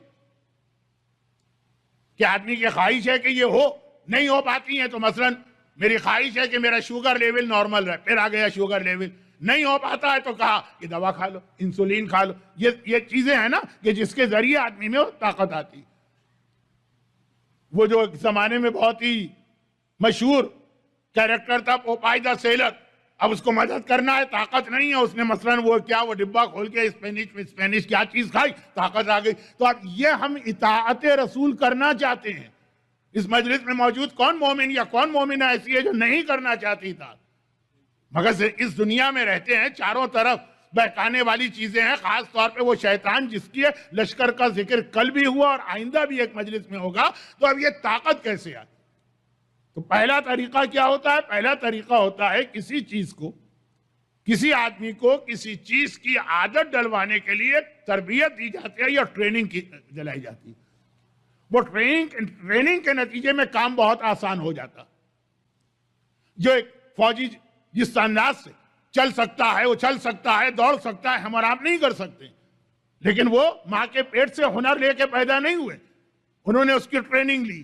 کہ آدمی کی خواہش ہے کہ یہ ہو، نہیں ہو پاتی ہیں۔ تو مثلا میری خواہش ہے کہ میرا شوگر لیول نارمل رہے، پھر آ گیا شوگر لیول، نہیں ہو پاتا ہے تو کہا کہ دوا کھا لو، انسولین کھا لو۔ یہ چیزیں ہیں نا کہ جس کے ذریعے آدمی میں طاقت آتی۔ وہ جو ایک زمانے میں بہت ہی مشہور کیریکٹر تھا پوپائی دا سیلر، اب اس کو مدد کرنا ہے، طاقت نہیں ہے، اس نے مثلا وہ ڈبہ کھول کے اسپینش کیا چیز کھائی، طاقت آ گئی۔ تو اب یہ ہم اطاعت رسول کرنا چاہتے ہیں۔ اس مجلس میں موجود کون مومن یا کون مومنہ ایسی ہے جو نہیں کرنا چاہتی تھا؟ مگر اس دنیا میں رہتے ہیں، چاروں طرف بہکانے والی چیزیں ہیں، خاص طور پہ وہ شیطان جس کی لشکر کا ذکر کل بھی ہوا اور آئندہ بھی ایک مجلس میں ہوگا۔ تو اب یہ طاقت کیسے آتی؟ تو پہلا طریقہ کیا ہوتا ہے؟ پہلا طریقہ ہوتا ہے کسی چیز کو، کسی آدمی کو کسی چیز کی عادت ڈلوانے کے لیے تربیت دی جاتی ہے یا ٹریننگ دلائی جاتی ہے۔ وہ ٹریننگ کے نتیجے میں کام بہت آسان ہو جاتا۔ جو ایک فوجی جس انداز سے چل سکتا ہے، وہ چل سکتا ہے، دوڑ سکتا ہے، ہم اور آپ نہیں کر سکتے، لیکن وہ ماں کے پیٹ سے ہنر لے کے پیدا نہیں ہوئے، انہوں نے اس کی ٹریننگ لی۔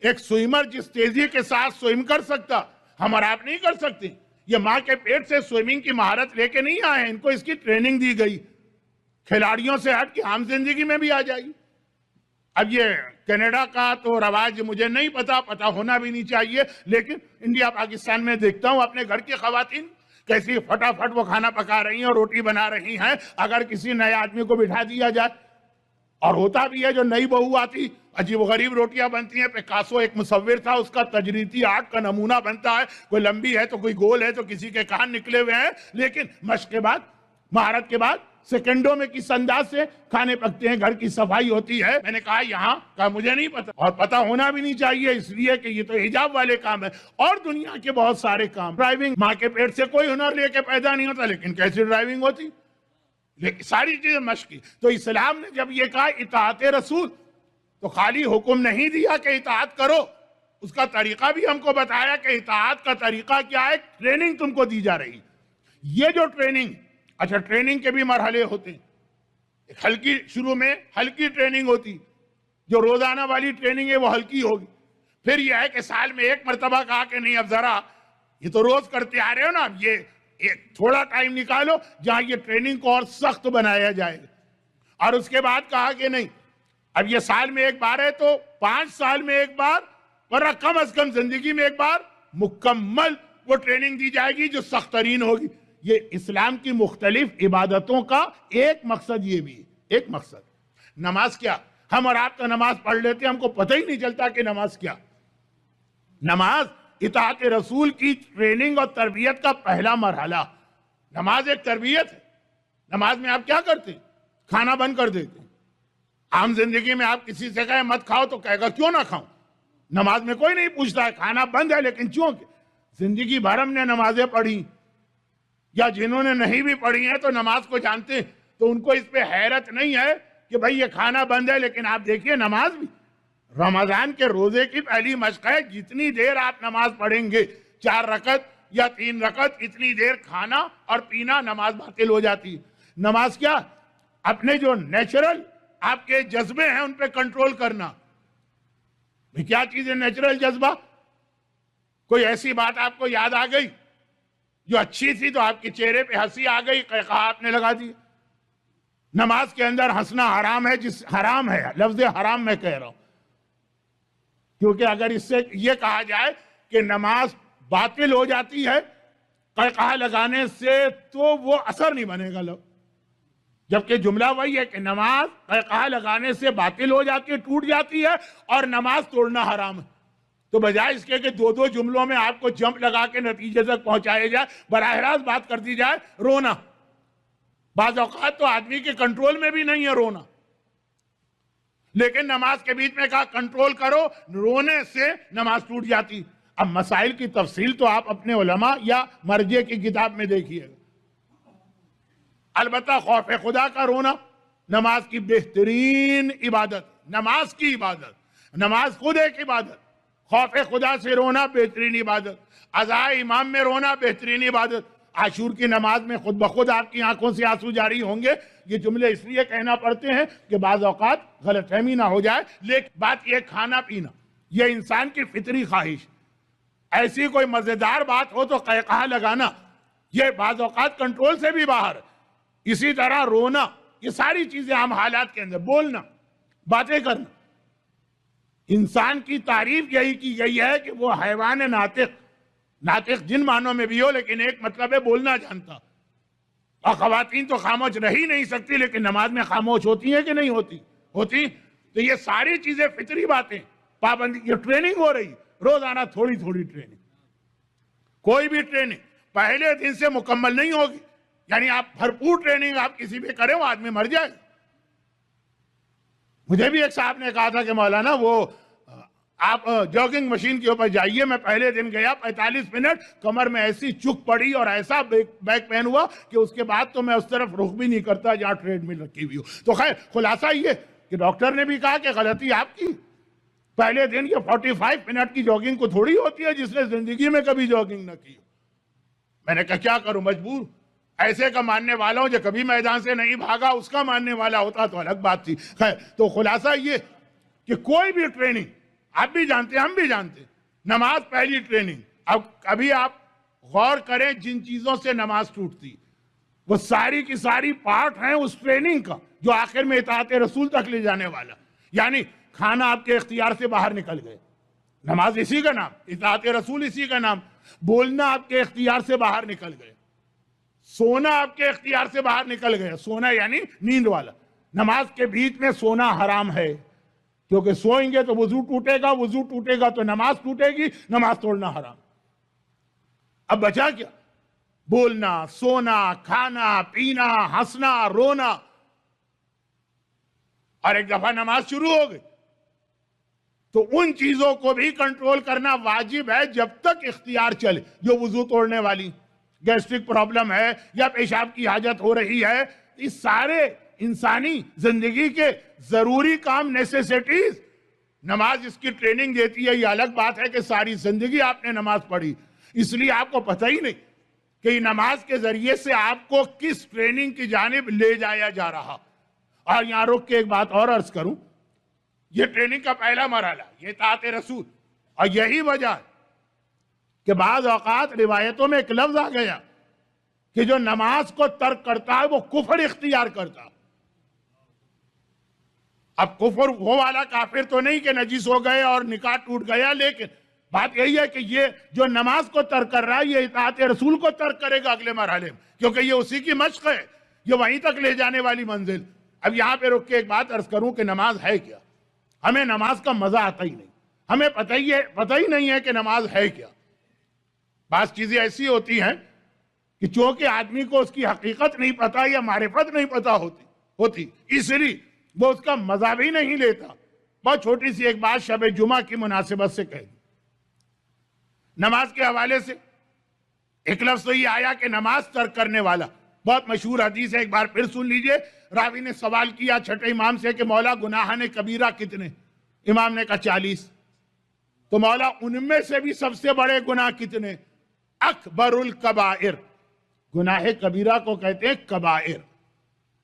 ایک سوئمر جس تیزی کے ساتھ سوئم کر سکتا، ہم اور آپ نہیں کر سکتے، یہ ماں کے پیٹ سے سوئمنگ کی مہارت لے کے نہیں آئے ہیں، ان کو اس کی ٹریننگ دی گئی، کھلاڑیوں سے ہٹ کے عام زندگی میں بھی آ جائے گی۔ اب یہ کینیڈا کا تو رواج مجھے نہیں پتا ہونا بھی نہیں چاہیے، لیکن انڈیا پاکستان میں دیکھتا ہوں اپنے گھر کی خواتین کیسی فٹافٹ وہ کھانا پکا رہی ہیں اور روٹی بنا رہی ہیں۔ اگر کسی نئے آدمی کو بٹھا دیا جائے، اور ہوتا بھی ہے جو نئی بہو آتی عجیب و غریب روٹیاں بنتی ہیں، پکاسو ایک مصور تھا، اس کا تجریدی آرٹ کا نمونہ بنتا ہے، کوئی لمبی ہے تو کوئی گول ہے تو کسی کے کان نکلے ہوئے ہیں، لیکن مشق کے بعد، مہارت کے بعد سیکنڈوں میں کس انداز سے کھانے پکتے ہیں، گھر کی صفائی ہوتی ہے۔ میں نے کہا یہاں کا مجھے نہیں پتا، اور پتا ہونا بھی نہیں چاہیے، اس لیے کہ یہ تو حجاب والے کام ہے، اور دنیا کے بہت سارے کام۔ ڈرائیونگ ماں کے پیٹ سے کوئی ہنر لے کے پیدا نہیں ہوتا، لیکن کیسی ڈرائیونگ ہوتی، لیکن ساری چیزیں مشق کی۔ تو اسلام نے جب یہ کہا اطاعت رسول، تو خالی حکم نہیں دیا کہ اطاعت کرو، اس کا طریقہ بھی ہم کو بتایا کہ اطاعت کا طریقہ کیا ہے، ٹریننگ تم کو دی جا رہی۔ یہ جو ٹریننگ، اچھا ٹریننگ کے بھی مرحلے ہوتے ہیں، ہلکی، شروع میں ہلکی ٹریننگ ہوتی، جو روزانہ والی ٹریننگ ہے وہ ہلکی ہوگی، پھر یہ ہے کہ سال میں ایک مرتبہ کہا کہ نہیں اب ذرا یہ تو روز کرتے آ رہے ہو نا، اب یہ تھوڑا ٹائم نکالو جہاں یہ ٹریننگ کو اور سخت بنایا جائے گا، اور اس کے بعد کہا کہ نہیں اب یہ سال میں ایک بار ہے تو 5 سال میں ایک بار، ورنہ کم از کم زندگی میں ایک بار مکمل وہ ٹریننگ دی جائے گی جو سخت ترین ہوگی۔ یہ اسلام کی مختلف عبادتوں کا ایک مقصد یہ بھی ہے، ایک مقصد۔ نماز کیا؟ ہم اور آپ تو نماز پڑھ لیتے ہیں، ہم کو پتہ ہی نہیں چلتا کہ نماز کیا۔ نماز اطاعت رسول کی ٹریننگ اور تربیت کا پہلا مرحلہ۔ نماز ایک تربیت ہے۔ نماز میں آپ کیا کرتے ہیں؟ کھانا بند کر دیتے ہیں۔ عام زندگی میں آپ کسی سے کہیں مت کھاؤ تو کہے گا کیوں نہ کھاؤں؟ نماز میں کوئی نہیں پوچھتا ہے کھانا بند ہے لیکن چونکہ زندگی بھر ہم نے نمازیں پڑھی، یا جنہوں نے نہیں بھی پڑھی ہیں تو نماز کو جانتے ہیں، تو ان کو اس پہ حیرت نہیں ہے کہ بھئی یہ کھانا بند ہے، لیکن آپ دیکھیے نماز بھی رمضان کے روزے کی پہلی مشق ہے، جتنی دیر آپ نماز پڑھیں گے، 4 رکعت یا 3 رکعت، اتنی دیر کھانا اور پینا نماز باطل ہو جاتی ہے۔ نماز کیا؟ اپنے جو نیچرل آپ کے جذبے ہیں ان پہ کنٹرول کرنا۔ کیا چیز ہے نیچرل جذبہ؟ کوئی ایسی بات آپ کو یاد آ گئی جو اچھی تھی تو آپ کے چہرے پہ ہنسی آ گئی، قہقہہ آپ نے لگا دی۔ نماز کے اندر ہنسنا حرام ہے، حرام ہے، لفظ حرام میں کہہ رہا ہوں، کیونکہ اگر اس سے یہ کہا جائے کہ نماز باطل ہو جاتی ہے قہقہہ لگانے سے، تو وہ اثر نہیں بنے گا۔ جبکہ جملہ وہی ہے کہ نماز قہقہہ لگانے سے باطل ہو جاتی ہے، ٹوٹ جاتی ہے، اور نماز توڑنا حرام ہے۔ تو بجائے اس کے کہ دو دو جملوں میں آپ کو جمپ لگا کے نتیجے تک پہنچایا جائے، براہ راست بات کر دی جائے رونا۔ بعض اوقات تو آدمی کے کنٹرول میں بھی نہیں ہے رونا، لیکن نماز کے بیچ میں کہا کنٹرول کرو، رونے سے نماز ٹوٹ جاتی۔ اب مسائل کی تفصیل تو آپ اپنے علماء یا مرجع کی کتاب میں دیکھیے گا۔ البتہ خوف خدا کا رونا نماز کی بہترین عبادت، نماز کی عبادت، نماز خود ایک عبادت، خوف خدا سے رونا بہترین عبادت، ازائے امام میں رونا بہترین عبادت۔ عاشور کی نماز میں خود بخود آپ کی آنکھوں سے آنسو جاری ہوں گے۔ یہ جملے اس لیے کہنا پڑتے ہیں کہ بعض اوقات غلط فہمی نہ ہو جائے، لیکن بات یہ کھانا پینا یہ انسان کی فطری خواہش، ایسی کوئی مزیدار بات ہو تو قہقہہ لگانا یہ بعض اوقات کنٹرول سے بھی باہر ہے۔ اسی طرح رونا، یہ ساری چیزیں عام حالات کے اندر، بولنا، باتیں کرنا، انسان کی تعریف یہی کی گئی ہے کہ وہ حیوان ناطق، ناطق جن معنوں میں بھی ہو لیکن ایک مطلب ہے بولنا جانتا۔ اور خواتین تو خاموش رہ ہی نہیں سکتی، لیکن نماز میں خاموش ہوتی ہیں کہ نہیں ہوتی؟ ہوتی۔ تو یہ ساری چیزیں فطری باتیں، پابندی، یہ ٹریننگ ہو رہی، روزانہ تھوڑی تھوڑی ٹریننگ۔ کوئی بھی ٹریننگ پہلے دن سے مکمل نہیں ہوگی، یعنی آپ بھرپور ٹریننگ آپ کسی پہ کریں وہ آدمی مر جائے۔ مجھے بھی ایک صاحب نے کہا تھا کہ مولانا وہ آپ جاگنگ مشین کے اوپر جائیے۔ میں پہلے دن گیا 45 منٹ، کمر میں ایسی چک پڑی اور ایسا بیک پین ہوا کہ اس کے بعد تو میں اس طرف رخ بھی نہیں کرتا جہاں ٹریڈ مل رکھی ہوئی ہو۔ تو خیر خلاصہ یہ کہ ڈاکٹر نے بھی کہا کہ غلطی آپ کی، پہلے دن یہ 45 منٹ کی جاگنگ کو تھوڑی ہوتی ہے جس نے زندگی میں کبھی جاگنگ نہ کی ہو۔ میں نے کہا کیا کروں، مجبور۔ ایسے کا ماننے والا ہوں جو کبھی میدان سے نہیں بھاگا، اس کا ماننے والا ہوتا تو الگ بات تھی۔ خیر تو خلاصہ یہ کہ کوئی بھی ٹریننگ، آپ بھی جانتے ہیں ہم بھی جانتے ہیں، نماز پہلی ٹریننگ۔ اب ابھی آپ غور کریں جن چیزوں سے نماز ٹوٹتی، وہ ساری کی ساری پارٹ ہیں اس ٹریننگ کا جو آخر میں اطاعت رسول تک لے جانے والا۔ یعنی کھانا آپ کے اختیار سے باہر نکل گئے، نماز اسی کا نام، اطاعت رسول اسی کا نام۔ بولنا آپ کے اختیار سے باہر نکل گئے، سونا آپ کے اختیار سے باہر نکل گیا، سونا یعنی نیند والا۔ نماز کے بیچ میں سونا حرام ہے، کیونکہ سوئیں گے تو وضو ٹوٹے گا، وضو ٹوٹے گا تو نماز ٹوٹے گی، نماز توڑنا حرام۔ اب بچا کیا؟ بولنا، سونا، کھانا، پینا، ہنسنا، رونا۔ اور ایک دفعہ نماز شروع ہو گئی تو ان چیزوں کو بھی کنٹرول کرنا واجب ہے جب تک اختیار چلے، جو وضو توڑنے والی، گیسٹرک پرابلم ہے یا پیشاب کی حاجت ہو رہی ہے، اس سارے انسانی زندگی کے ضروری کام، نیسیسٹیز، نماز اس کی ٹریننگ دیتی ہے۔ یہ الگ بات ہے کہ ساری زندگی آپ نے نماز پڑھی، اس لیے آپ کو پتہ ہی نہیں کہ نماز کے ذریعے سے آپ کو کس ٹریننگ کی جانب لے جایا جا رہا۔ اور یہاں رک کے ایک بات اور عرض کروں، یہ ٹریننگ کا پہلا مرحلہ، یہ اطاعت رسول، اور یہی وجہ ہے کہ بعض اوقات روایتوں میں ایک لفظ آ گیا کہ جو نماز کو ترک کرتا ہے وہ کفر اختیار کرتا۔ اب کفر وہ والا کافر تو نہیں کہ نجس ہو گئے اور نکاح ٹوٹ گیا، لیکن بات یہی ہے کہ یہ جو نماز کو ترک کر رہا ہے یہ اطاعت رسول کو ترک کرے گا اگلے مرحلے میں، کیونکہ یہ اسی کی مشق ہے، یہ وہیں تک لے جانے والی منزل۔ اب یہاں پہ رک کے ایک بات عرض کروں کہ نماز ہے کیا؟ ہمیں نماز کا مزہ آتا ہی نہیں، ہمیں پتہ ہی نہیں ہے کہ نماز ہے کیا۔ بعض چیزیں ایسی ہوتی ہیں کہ چونکہ آدمی کو اس کی حقیقت نہیں پتا یا معرفت نہیں پتا ہوتی، اس لیے وہ اس کا مزہ بھی نہیں لیتا۔ بہت چھوٹی سی ایک بات شب جمعہ کی مناسبت سے کہہ دی۔ نماز کے حوالے سے ایک لفظ تو یہ آیا کہ نماز ترک کرنے والا، بہت مشہور حدیث ہے، ایک بار پھر سن لیجئے۔ راوی نے سوال کیا چھٹے امام سے کہ مولا گناہان کبیرہ کتنے؟ امام نے کہا 40۔ تو مولا ان میں سے بھی سب سے بڑے گناہ کتنے؟ اکبر الکبائر، گناہ کبیرہ کو کہتے ہیں کبائر،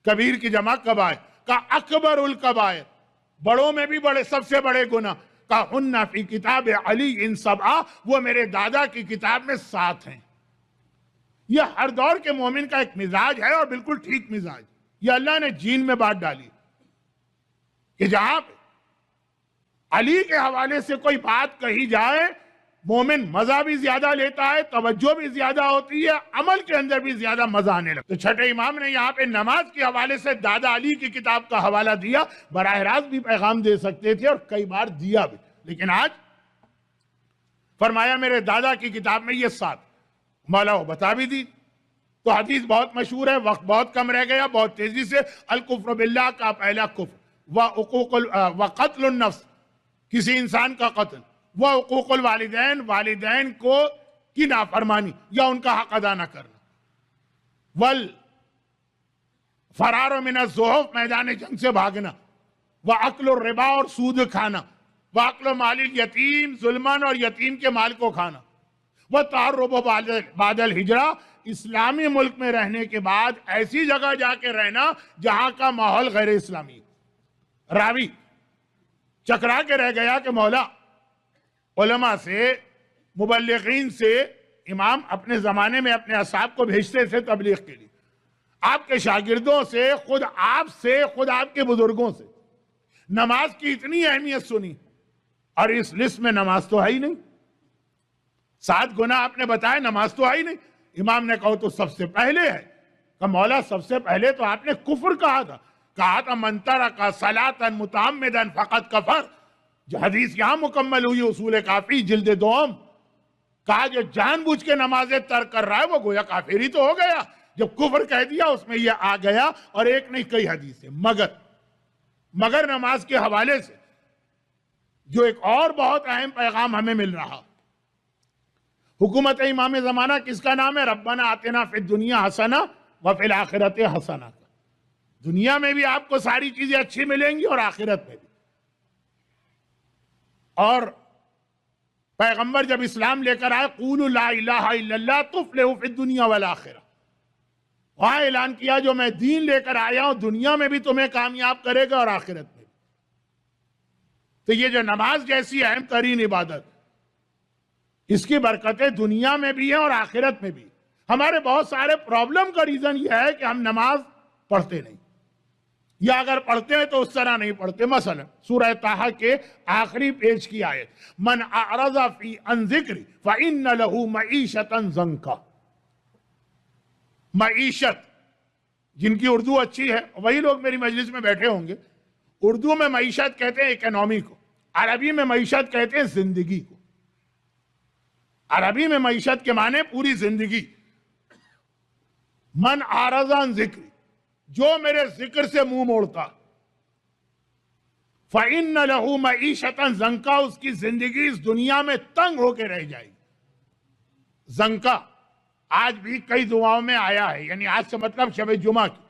کبیر کی جمع کبائر، کا اکبر الکبائر، بڑوں میں بھی بڑے، سب سے بڑے گناہ، کا ہن فی کتاب علی ان سبعہ، وہ میرے دادا کی کتاب میں 7 ہیں۔ یہ ہر دور کے مومن کا ایک مزاج ہے اور بالکل ٹھیک مزاج، یہ اللہ نے جین میں بات ڈالی کہ جہاں علی کے حوالے سے کوئی بات کہی جائے مومن مزہ بھی زیادہ لیتا ہے، توجہ بھی زیادہ ہوتی ہے، عمل کے اندر بھی زیادہ مزہ آنے لگتا ہے۔ تو چھٹے امام نے یہاں پہ نماز کے حوالے سے دادا علی کی کتاب کا حوالہ دیا، براہ راست بھی پیغام دے سکتے تھے اور کئی بار دیا بھی، لیکن آج فرمایا میرے دادا کی کتاب میں یہ 7 مولا وہ بتا بھی دی۔ تو حدیث بہت مشہور ہے، وقت بہت کم رہ گیا، بہت تیزی سے۔ الکفر باللہ کا پہلا کفر وقتل النفس، کسی انسان کا قتل، وعقوق الوالدین، والدین کو کی نافرمانی یا ان کا حق ادا نہ کرنا، والفرار من الزحف، میدان جنگ سے بھاگنا، واکل الربا، اور سود کھانا، واکل مال الیتیم، ظلمن اور یتیم کے مال کو کھانا، وتعرب بعد الہجرہ، اسلامی ملک میں رہنے کے بعد ایسی جگہ جا کے رہنا جہاں کا ماحول غیر اسلامی۔ راوی چکرا کے رہ گیا کہ مولا علماء سے، مبلغین سے، امام اپنے زمانے میں اپنے اصحاب کو بھیجتے تھے تبلیغ کے لیے، آپ کے شاگردوں سے، خود آپ کے بزرگوں سے نماز کی اتنی اہمیت سنی، اور اس لسٹ میں نماز تو ہے ہی نہیں۔ 7 گناہ آپ نے بتائے، نماز تو ہے ہی نہیں۔ امام نے کہا تو سب سے پہلے ہے، کہ مولا سب سے پہلے تو آپ نے کفر کہا تھا من ترک صلاۃ متعمدا فقد کفر، جو حدیث یہاں مکمل ہوئی اصول کافی جلد 2، کہا جو جان بوجھ کے نمازیں ترک کر رہا ہے وہ گویا کافر ہی تو ہو گیا۔ جب کفر کہہ دیا اس میں یہ آ گیا، اور ایک نہیں کئی حدیثیں۔ مگر نماز کے حوالے سے جو ایک اور بہت اہم پیغام ہمیں مل رہا، حکومت امام زمانہ کس کا نام ہے؟ ربنا آتنا فی الدنیا حسنہ وفی الآخرۃ حسنہ۔ دنیا میں بھی آپ کو ساری چیزیں اچھی ملیں گی اور آخرت میں بھی۔ اور پیغمبر جب اسلام لے کر آئے، قولوا لا الہ الا اللہ تفلحوا فی الدنیا والآخرہ، وہاں اعلان کیا جو میں دین لے کر آیا ہوں دنیا میں بھی تمہیں کامیاب کرے گا اور آخرت میں بھی۔ تو یہ جو نماز جیسی اہم ترین عبادت، اس کی برکتیں دنیا میں بھی ہیں اور آخرت میں بھی۔ ہمارے بہت سارے پرابلم کا ریزن یہ ہے کہ ہم نماز پڑھتے نہیں، یا اگر پڑھتے ہیں تو اس طرح نہیں پڑھتے۔ مثلا سورہ طٰہٰ کے آخری پیج کی آیت، من اعرض فی عن ذکری فإن له معیشۃ ضنکا۔ معیشت، جن کی اردو اچھی ہے وہی لوگ میری مجلس میں بیٹھے ہوں گے، اردو میں معیشت کہتے ہیں اکنومی کو، عربی میں معیشت کہتے ہیں زندگی کو۔ عربی میں معیشت کے معنی پوری زندگی۔ من اعرض عن ذکری، جو میرے ذکر سے منہ موڑتا، فإن له معیشۃ ضنکا، اس کی زندگی اس دنیا میں تنگ ہو کے رہ جائے گی۔ ضنکا آج بھی کئی دعاؤں میں آیا ہے، یعنی آج سے مطلب شب جمعہ کی،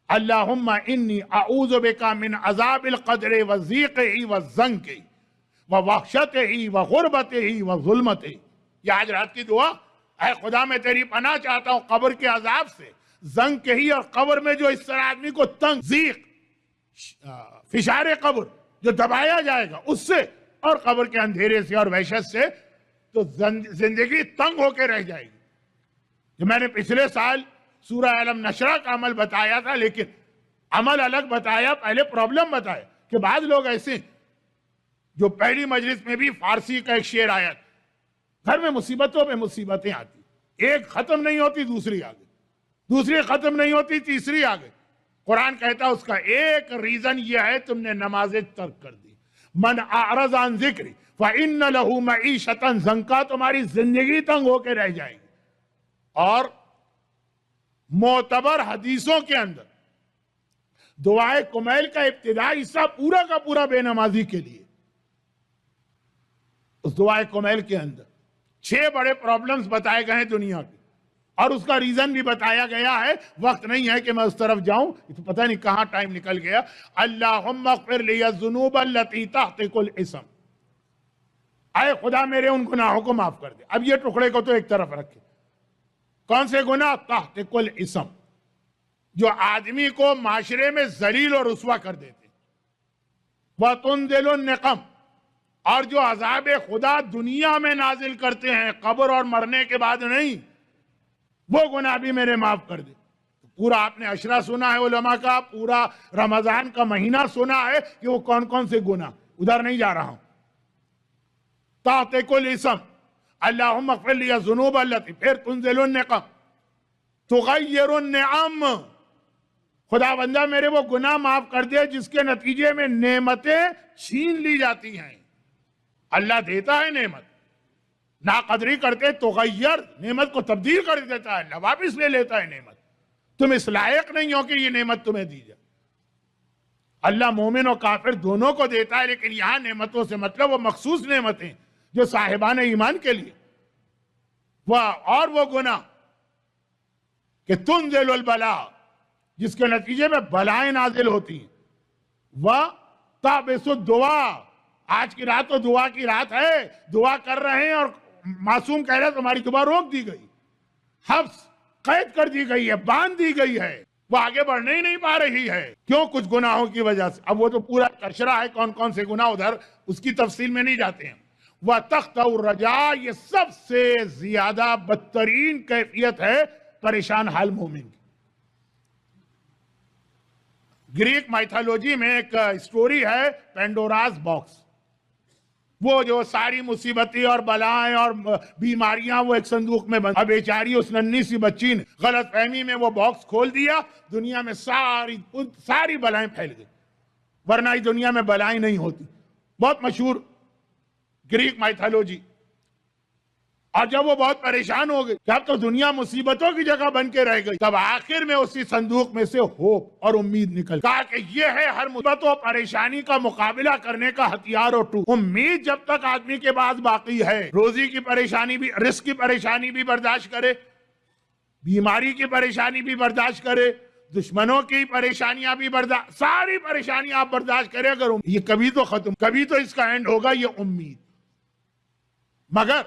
اللہم انی اعوذ بک من عذاب القبر وضیقہ والضنک ووحشتہ وغربتہ وظلمتہ۔ یہ آج رات کی دعا، اے خدا میں تیری پناہ چاہتا ہوں قبر کے عذاب سے، ضنک ہی، اور قبر میں جو اس طرح آدمی کو تنگ، ضیق، فشار قبر جو دبایا جائے گا اس سے، اور قبر کے اندھیرے سے اور وحشت سے، تو زندگی تنگ ہو کے رہ جائے گی۔ جو میں نے پچھلے سال سورہ علم نشرہ کا عمل بتایا تھا، لیکن عمل الگ بتایا، پہلے پرابلم بتایا کہ بعض لوگ ایسے جو پہلی مجلس میں بھی فارسی کا ایک شعر آیا، گھر میں مصیبتوں پہ مصیبتیں آتی، ایک ختم نہیں ہوتی دوسری آگے، دوسری ختم نہیں ہوتی تیسری آگے۔ قرآن کہتا ہے اس کا ایک ریزن یہ ہے تم نے نمازیں ترک کر دی۔ من اعرض عن ذکری فإن له معیشۃ ضنکا، تمہاری زندگی تنگ ہو کے رہ جائے گی۔ اور معتبر حدیثوں کے اندر دعائے کمیل کا ابتدائی حصہ پورا کا پورا بے نمازی کے لیے۔ اس دعائے کمیل کے اندر 6 بڑے پرابلمز بتائے گئے ہیں دنیا کے، اور اس کا ریزن بھی بتایا گیا ہے۔ وقت نہیں ہے کہ میں اس طرف جاؤں، تو پتہ نہیں کہاں ٹائم نکل گیا۔ اللہم اغفر لی الذنوب التی تحتک الاسم، اے خدا میرے ان گناہوں کو معاف کر دے۔ اب یہ ٹکڑے کو تو ایک طرف رکھے، کون سے گناہ؟ تحتک الاسم، جو آدمی کو معاشرے میں ذلیل اور رسوا کر دیتے، وتنزل النقم، اور جو عذاب خدا دنیا میں نازل کرتے ہیں، قبر اور مرنے کے بعد نہیں، وہ گناہ بھی میرے معاف کر دے۔ پورا آپ نے عشرہ سنا ہے علماء کا، پورا رمضان کا مہینہ سنا ہے کہ وہ کون کون سے گناہ، ادھر نہیں جا رہا ہوں۔ تحتک الاسم، اللہم اغفر لی الذنوب التی، پھر تنزل النقم، تغیر النعم، خدا بندہ میرے وہ گناہ معاف کر دے جس کے نتیجے میں نعمتیں چھین لی جاتی ہیں۔ اللہ دیتا ہے نعمت، ناقدری کرتے تغیر، نعمت کو تبدیل کر دیتا ہے، اللہ واپس لے لیتا ہے نعمت، تم اس لائق نہیں ہو کہ یہ نعمت تمہیں دی جائے۔ اللہ مومن و کافر دونوں کو دیتا ہے، لیکن یہاں نعمتوں سے مطلب وہ مخصوص نعمتیں جو صاحبان ایمان کے لیے، اور وہ گناہ کہ تنزل البلاء، جس کے نتیجے میں بلائیں نازل ہوتی ہیں، وَتَعْبِسُ الدُّعَا، آج کی رات تو دعا کی رات ہے، دعا کر رہے ہیں اور معصوم کہہ رہے تمہاری دعا روک دی گئی، حبس، قید کر دی گئی ہے، باندھ دی گئی ہے، وہ آگے بڑھنے ہی نہیں پا رہی ہے، کیوں؟ کچھ گناہوں کی وجہ سے۔ اب وہ تو پورا تشرہ ہے کون کون سے گناہ، ادھر اس کی تفصیل میں نہیں جاتے ہیں۔ وَتَخْتَعُ الرَّجَاء، یہ سب سے زیادہ بدترین کیفیت ہے پریشان حال مومن کی۔ گریک مائتھالوجی میں ایک سٹوری ہے پینڈوراز باکس، وہ جو ساری مصیبتیں اور بلائیں اور بیماریاں وہ ایک صندوق میں بند، اب بیچاری اس ننھی سی بچی نے غلط فہمی میں وہ باکس کھول دیا، دنیا میں ساری بلائیں پھیل گئی، ورنہ ہی دنیا میں بلائیں نہیں ہوتی۔ بہت مشہور گریک مائتھالوجی۔ اور جب وہ بہت پریشان ہو گئی کہ اب تو دنیا مصیبتوں کی جگہ بن کے رہ گئی، تب آخر میں اسی صندوق میں سے ہوپ اور امید نکل، کہا کہ یہ ہے ہر مصیبت و پریشانی کا مقابلہ کرنے کا ہتھیار اور ٹول۔ امید جب تک آدمی کے پاس باقی ہے، روزی کی پریشانی بھی، رزق کی پریشانی بھی برداشت کرے، بیماری کی پریشانی بھی برداشت کرے، دشمنوں کی پریشانیاں بھی برداشت، ساری پریشانیاں آپ برداشت کریں، اگر یہ کبھی تو ختم، کبھی تو اس کا اینڈ ہوگا، یہ امید۔ مگر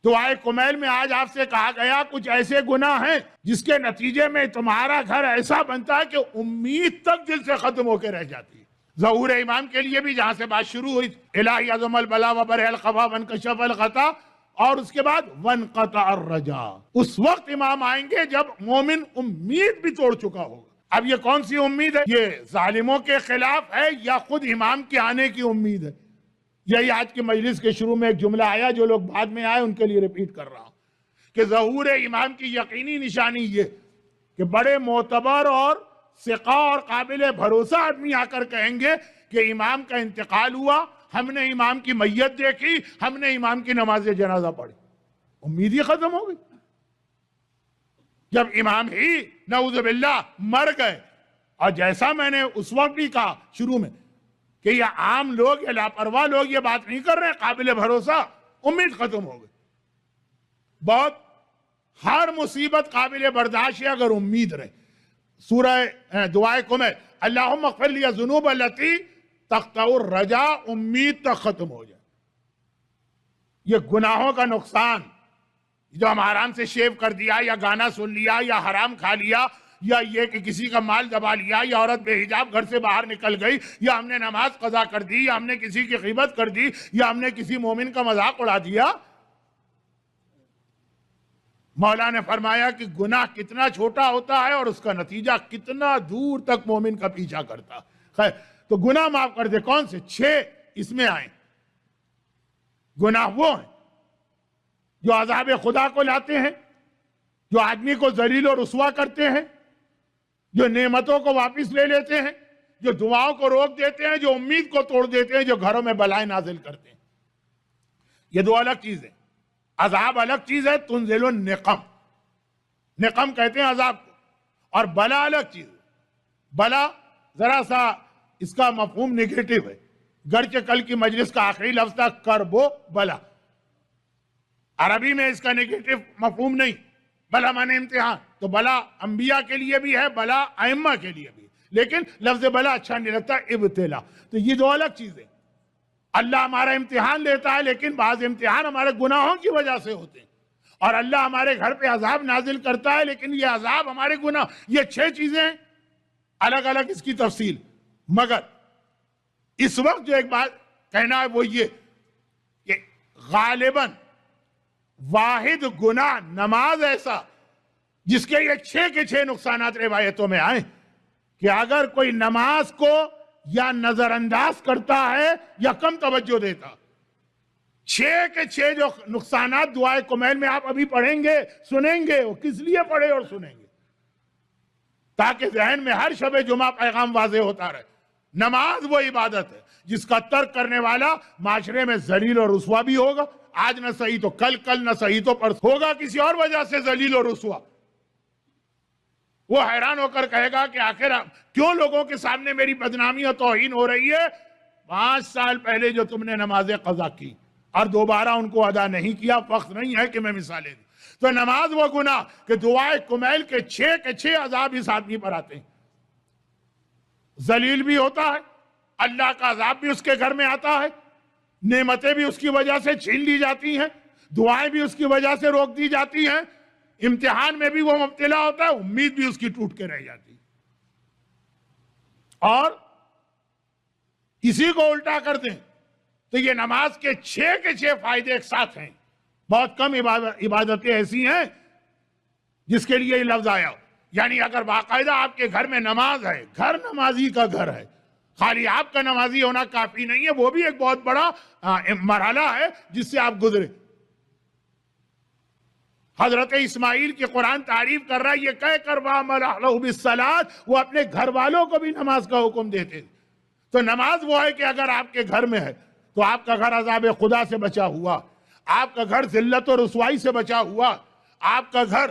دعائے کمیل میں آج آپ سے کہا گیا کچھ ایسے گناہ ہیں جس کے نتیجے میں تمہارا گھر ایسا بنتا ہے کہ امید تک دل سے ختم ہو کے رہ جاتی ہے۔ ظہور امام کے لیے بھی جہاں سے بات شروع ہوئی، الہی عظم البلا وبرئ الخفا وانکشف الخطا، اور اس کے بعد وانقطع الرجا، اس وقت امام آئیں گے جب مومن امید بھی توڑ چکا ہوگا۔ اب یہ کون سی امید ہے؟ یہ ظالموں کے خلاف ہے یا خود امام کے آنے کی امید ہے؟ یہی آج کی مجلس کے شروع میں ایک جملہ آیا، جو لوگ بعد میں آئے ان کے لیے ریپیٹ کر رہا ہوں، کہ ظہور امام کی یقینی نشانی یہ کہ بڑے معتبر اور ثقہ اور قابل بھروسہ آدمی آ کر کہیں گے کہ امام کا انتقال ہوا، ہم نے امام کی میت دیکھی، ہم نے امام کی نماز جنازہ پڑھی، امید ہی ختم ہو گئی۔ جب امام ہی نعوذ باللہ مر گئے، اور جیسا میں نے اس وقت بھی کہا شروع میں کہ یہ عام لوگ یا لاپرواہ لوگ یہ بات نہیں کر رہے، قابل بھروسہ، امید ختم ہو گئی۔ بہت ہر مصیبت قابل برداشت ہے اگر امید رہے۔ سورہ دعائے کمیل، اللہم اغفر لی الذنوب التی تقطع الرجا، امید تک ختم ہو جائے۔ یہ گناہوں کا نقصان جو ہم حرام سے شیو کر دیا، یا گانا سن لیا، یا حرام کھا لیا، یا یہ کہ کسی کا مال دبا لیا، یا عورت بے حجاب گھر سے باہر نکل گئی، یا ہم نے نماز قضا کر دی، یا ہم نے کسی کی غیبت کر دی، یا ہم نے کسی مومن کا مذاق اڑا دیا۔ مولا نے فرمایا کہ گناہ کتنا چھوٹا ہوتا ہے اور اس کا نتیجہ کتنا دور تک مومن کا پیچھا کرتا۔ خیر، تو گناہ معاف کر دے، کون سے؟ 6 اس میں آئیں۔ گناہ وہ ہیں جو عذاب خدا کو لاتے ہیں، جو آدمی کو ذلیل و رسوا کرتے ہیں، جو نعمتوں کو واپس لے لیتے ہیں، جو دعاؤں کو روک دیتے ہیں، جو امید کو توڑ دیتے ہیں، جو گھروں میں بلائیں نازل کرتے ہیں۔ یہ دو الگ چیز ہے۔ عذاب الگ چیز ہے، تنزل النقم، نقم کہتے ہیں عذاب کو، اور بلا الگ چیز ہے۔ بلا ذرا سا اس کا مفہوم نگیٹو ہے، گرچہ کل کی مجلس کا آخری لفظ تھا کرب و بلا، عربی میں اس کا نگیٹو مفہوم نہیں، بلا مانے امتحان، تو بلا انبیاء کے لیے بھی ہے، بلا ائمہ کے لیے بھی، لیکن لفظ بلا اچھا نہیں لگتا، ابتلا۔ تو یہ دو الگ چیزیں۔ اللہ ہمارا امتحان لیتا ہے، لیکن بعض امتحان ہمارے گناہوں کی وجہ سے ہوتے ہیں، اور اللہ ہمارے گھر پہ عذاب نازل کرتا ہے، لیکن یہ عذاب ہمارے گناہ، یہ 6 چیزیں ہیں، الگ الگ اس کی تفصیل۔ مگر اس وقت جو ایک بات کہنا ہے وہ یہ کہ غالباً واحد گناہ نماز ایسا جس کے یہ 6 کے 6 نقصانات روایتوں میں آئیں کہ اگر کوئی نماز کو یا نظر انداز کرتا ہے یا کم توجہ دیتا، چھ کے چھ جو نقصانات دعائے کمیل میں آپ ابھی پڑھیں گے سنیں گے، وہ کس لیے پڑھے اور سنیں گے؟ تاکہ ذہن میں ہر شب جمعہ پیغام واضح ہوتا رہے۔ نماز وہ عبادت ہے جس کا ترک کرنے والا معاشرے میں ذلیل اور رسوا بھی ہوگا، آج نہ صحیح تو کل، کل نہ صحیح تو پرسوں، ہوگا کسی اور وجہ سے ذلیل اور رسوا۔ وہ حیران ہو کر کہے گا کہ آخر کیوں لوگوں کے سامنے میری بدنامی اور توہین ہو رہی ہے؟ 5 سال پہلے جو تم نے نمازیں قضا کی اور دوبارہ ان کو ادا نہیں کیا، وقت نہیں ہے کہ میں مثالیں دوں۔ تو نماز وہ گناہ کہ دعائے کمیل کے 6 عذاب اس آدمی پر آتے ہیں۔ ذلیل بھی ہوتا ہے، اللہ کا عذاب بھی اس کے گھر میں آتا ہے، نعمتیں بھی اس کی وجہ سے چھین لی جاتی ہیں، دعائیں بھی اس کی وجہ سے روک دی جاتی ہیں، امتحان میں بھی وہ مبتلا ہوتا ہے، امید بھی اس کی ٹوٹ کے رہ جاتی ہے۔ اور اسی کو الٹا کر دیں تو یہ نماز کے 6 فائدے ایک ساتھ ہیں۔ بہت کم عبادتیں ایسی ہیں جس کے لیے یہ لفظ آیا ہو، یعنی اگر باقاعدہ آپ کے گھر میں نماز ہے، گھر نمازی کا گھر ہے، خالی آپ کا نمازی ہونا کافی نہیں ہے، وہ بھی ایک بہت بڑا مرحلہ ہے جس سے آپ گزرے۔ حضرت اسماعیل کی قرآن تعریف کر رہا ہے، یہ کہہ کر وَأَمَرَ أَهْلَهُ بِالصَّلَاةِ، وہ اپنے گھر والوں کو بھی نماز کا حکم دیتے۔ تو نماز وہ ہے کہ اگر آپ کے گھر میں ہے تو آپ کا گھر عذاب خدا سے بچا ہوا، آپ کا گھر ذلت و رسوائی سے بچا ہوا، آپ کا گھر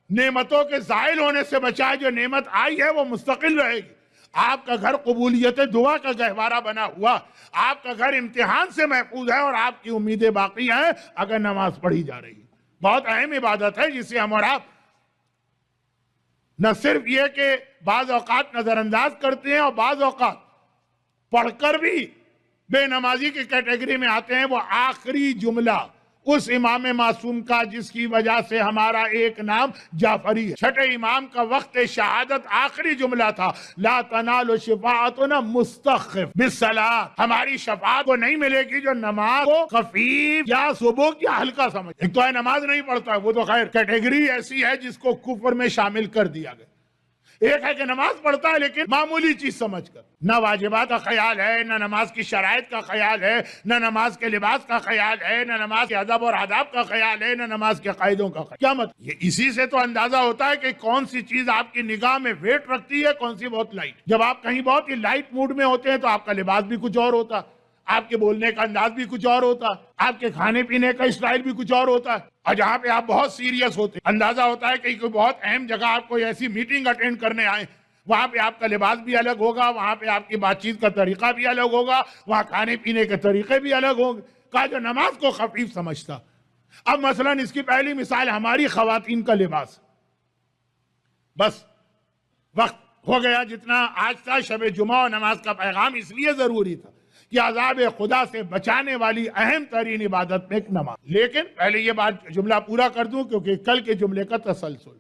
نعمتوں کے زائل ہونے سے بچا ہے، جو نعمت آئی ہے وہ مستقل رہے گی، آپ کا گھر قبولیت دعا کا گہوارہ بنا ہوا، آپ کا گھر امتحان سے محفوظ ہے اور آپ کی امیدیں باقی ہیں اگر نماز پڑھی جا رہی ہے۔ بہت اہم عبادت ہے جسے ہم اور آپ نہ صرف یہ کہ بعض اوقات نظر انداز کرتے ہیں اور بعض اوقات پڑھ کر بھی بے نمازی کی کیٹیگری میں آتے ہیں۔ وہ آخری جملہ اس امام معصوم کا جس کی وجہ سے ہمارا ایک نام جعفری ہے، چھٹے امام کا وقت شہادت آخری جملہ تھا، لا تنال شفاعتنا مستخف بالصلاۃ، ہماری شفاعت کو نہیں ملے گی جو نماز کو خفیف یا سبک یا ہلکا سمجھ۔ ایک تو ہے نماز نہیں پڑھتا ہے، وہ تو خیر کیٹیگری ایسی ہے جس کو کفر میں شامل کر دیا گیا۔ ایک ہے کہ نماز پڑھتا ہے لیکن معمولی چیز سمجھ کر، نہ واجبات کا خیال ہے، نہ نماز کی شرائط کا خیال ہے، نہ نماز کے لباس کا خیال ہے، نہ نماز کے ادب اور آداب کا خیال ہے، نہ نماز کے قاعدوں کا خیال۔ کیا مطلب؟ یہ اسی سے تو اندازہ ہوتا ہے کہ کون سی چیز آپ کی نگاہ میں ویٹ رکھتی ہے، کون سی بہت لائٹ۔ جب آپ کہیں بہت ہی لائٹ موڈ میں ہوتے ہیں تو آپ کا لباس بھی کچھ اور ہوتا، آپ کے بولنے کا انداز بھی کچھ اور ہوتا، آپ کے کھانے پینے کا اسٹائل بھی کچھ اور ہوتا ہے، اور جہاں پہ آپ بہت سیریس ہوتے ہیں، اندازہ ہوتا ہے کہ کوئی بہت اہم جگہ آپ کوئی ایسی میٹنگ اٹینڈ کرنے آئے، وہاں پہ آپ کا لباس بھی الگ ہوگا، وہاں پہ آپ کی بات چیت کا طریقہ بھی الگ ہوگا، وہاں کھانے پینے کے طریقے بھی الگ ہوں گے۔ کہا جو نماز کو خفیف سمجھتا۔ اب مثلا اس کی پہلی مثال ہماری خواتین کا لباس، بس وقت ہو گیا جتنا آج تھا، شب جمعہ اور نماز کا پیغام اس لیے ضروری تھا کہ عذاب خدا سے بچانے والی اہم ترین عبادت میں ایک نماز۔ لیکن پہلے یہ بات جملہ پورا کر دوں کیونکہ کل کے جملے کا تسلسل۔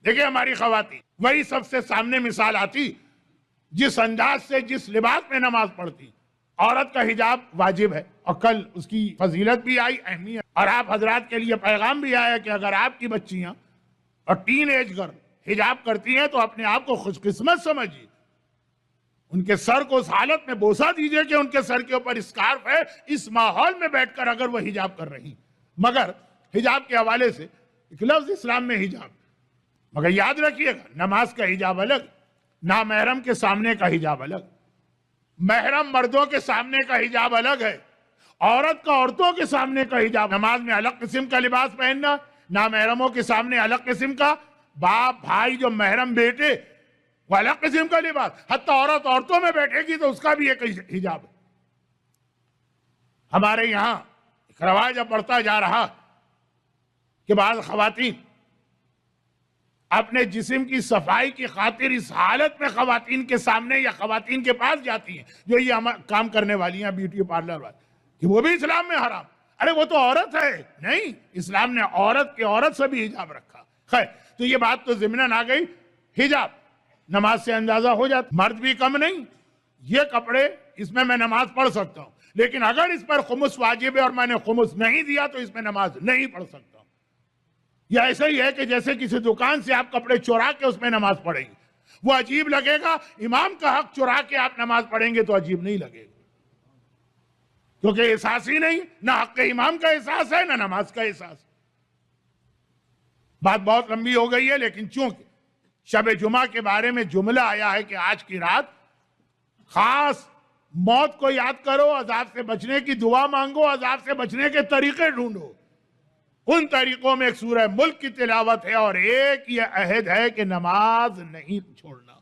دیکھیں ہماری خواتین وہی سب سے سامنے مثال آتی جس انداز سے جس لباس میں نماز پڑھتی۔ عورت کا حجاب واجب ہے اور کل اس کی فضیلت بھی آئی، اہمیت، اور آپ حضرات کے لیے پیغام بھی آیا کہ اگر آپ کی بچیاں اور ٹین ایج گرل حجاب کرتی ہیں تو اپنے آپ کو خوش قسمت سمجھیے، ان کے سر کو اس حالت میں بوسہ دیجئے کہ ان کے سر کے اوپر اسکارف ہے، اس ماحول میں بیٹھ کر اگر وہ حجاب کر رہی۔ مگر حجاب کے حوالے سے ایک لفظ اسلام میں حجاب، مگر یاد رکھیے گا نماز کا حجاب الگ، نامحرم کے سامنے کا حجاب الگ، محرم مردوں کے سامنے کا حجاب الگ ہے، عورت کا عورتوں کے سامنے کا حجاب۔ نماز میں الگ قسم کا لباس پہننا، نامحرموں کے سامنے الگ قسم کا، باپ بھائی جو محرم بیٹے وہ الگ قسم کا لباس، حتیٰ عورت عورتوں میں بیٹھے گی تو اس کا بھی ایک حجاب ہے۔ ہمارے یہاں ایک رواج اب بڑھتا جا رہا کہ بعض خواتین اپنے جسم کی صفائی کی خاطر اس حالت میں خواتین کے سامنے یا خواتین کے پاس جاتی ہیں جو یہ کام کرنے والی ہیں بیوٹی پارلر والے، کہ وہ بھی اسلام میں حرام۔ ارے وہ تو عورت ہے، نہیں، اسلام نے عورت کے عورت سے بھی حجاب رکھا۔ خیر، تو یہ بات تو ضمناً آ گئی حجاب، نماز سے اندازہ ہو جاتا، مرد بھی کم نہیں، یہ کپڑے اس میں میں نماز پڑھ سکتا ہوں، لیکن اگر اس پر خمس واجب ہے اور میں نے خمس نہیں دیا تو اس میں نماز نہیں پڑھ سکتا۔ یا ایسا ہی ہے کہ جیسے کسی دکان سے آپ کپڑے چورا کے اس میں نماز پڑھیں گے، وہ عجیب لگے گا، امام کا حق چورا کے آپ نماز پڑھیں گے تو عجیب نہیں لگے گا۔ کیونکہ احساس ہی نہیں، نہ حق امام کا احساس ہے نہ نماز کا احساس۔ بات بہت لمبی ہو گئی ہے، لیکن چونکہ شب جمعہ کے بارے میں جملہ آیا ہے کہ آج کی رات خاص موت کو یاد کرو، عذاب سے بچنے کی دعا مانگو، عذاب سے بچنے کے طریقے ڈھونڈو۔ ان طریقوں میں ایک سورہ ملک کی تلاوت ہے اور ایک یہ عہد ہے کہ نماز نہیں چھوڑنا۔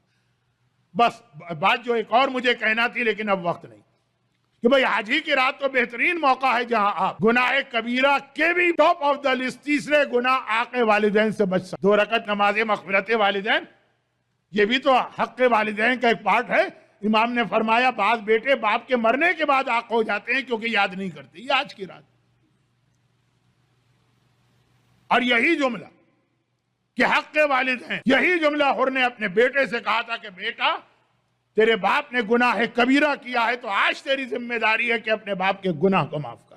بس بات جو ایک اور مجھے کہنا تھی لیکن اب وقت نہیں، کہ بھئی آج ہی کی رات تو بہترین موقع ہے جہاں آپ گناہ کبیرہ کے بھی ٹاپ آف دا لسٹ تیسرے گناہ عاق والدین سے بچ سکتے۔ 2 رکعت نماز مغفرت والدین، یہ بھی تو حق والدین کا ایک پارٹ ہے۔ امام نے فرمایا بعض بیٹے باپ کے مرنے کے بعد عاق ہو جاتے ہیں کیونکہ یاد نہیں کرتے۔ یہ آج کی رات، اور یہی جملہ کہ حق والدین، یہی جملہ حر نے اپنے بیٹے سے کہا تھا کہ بیٹا تیرے باپ نے گناہ کبیرہ کیا ہے تو آج تیری ذمہ داری ہے کہ اپنے باپ کے گناہ کو معاف کر۔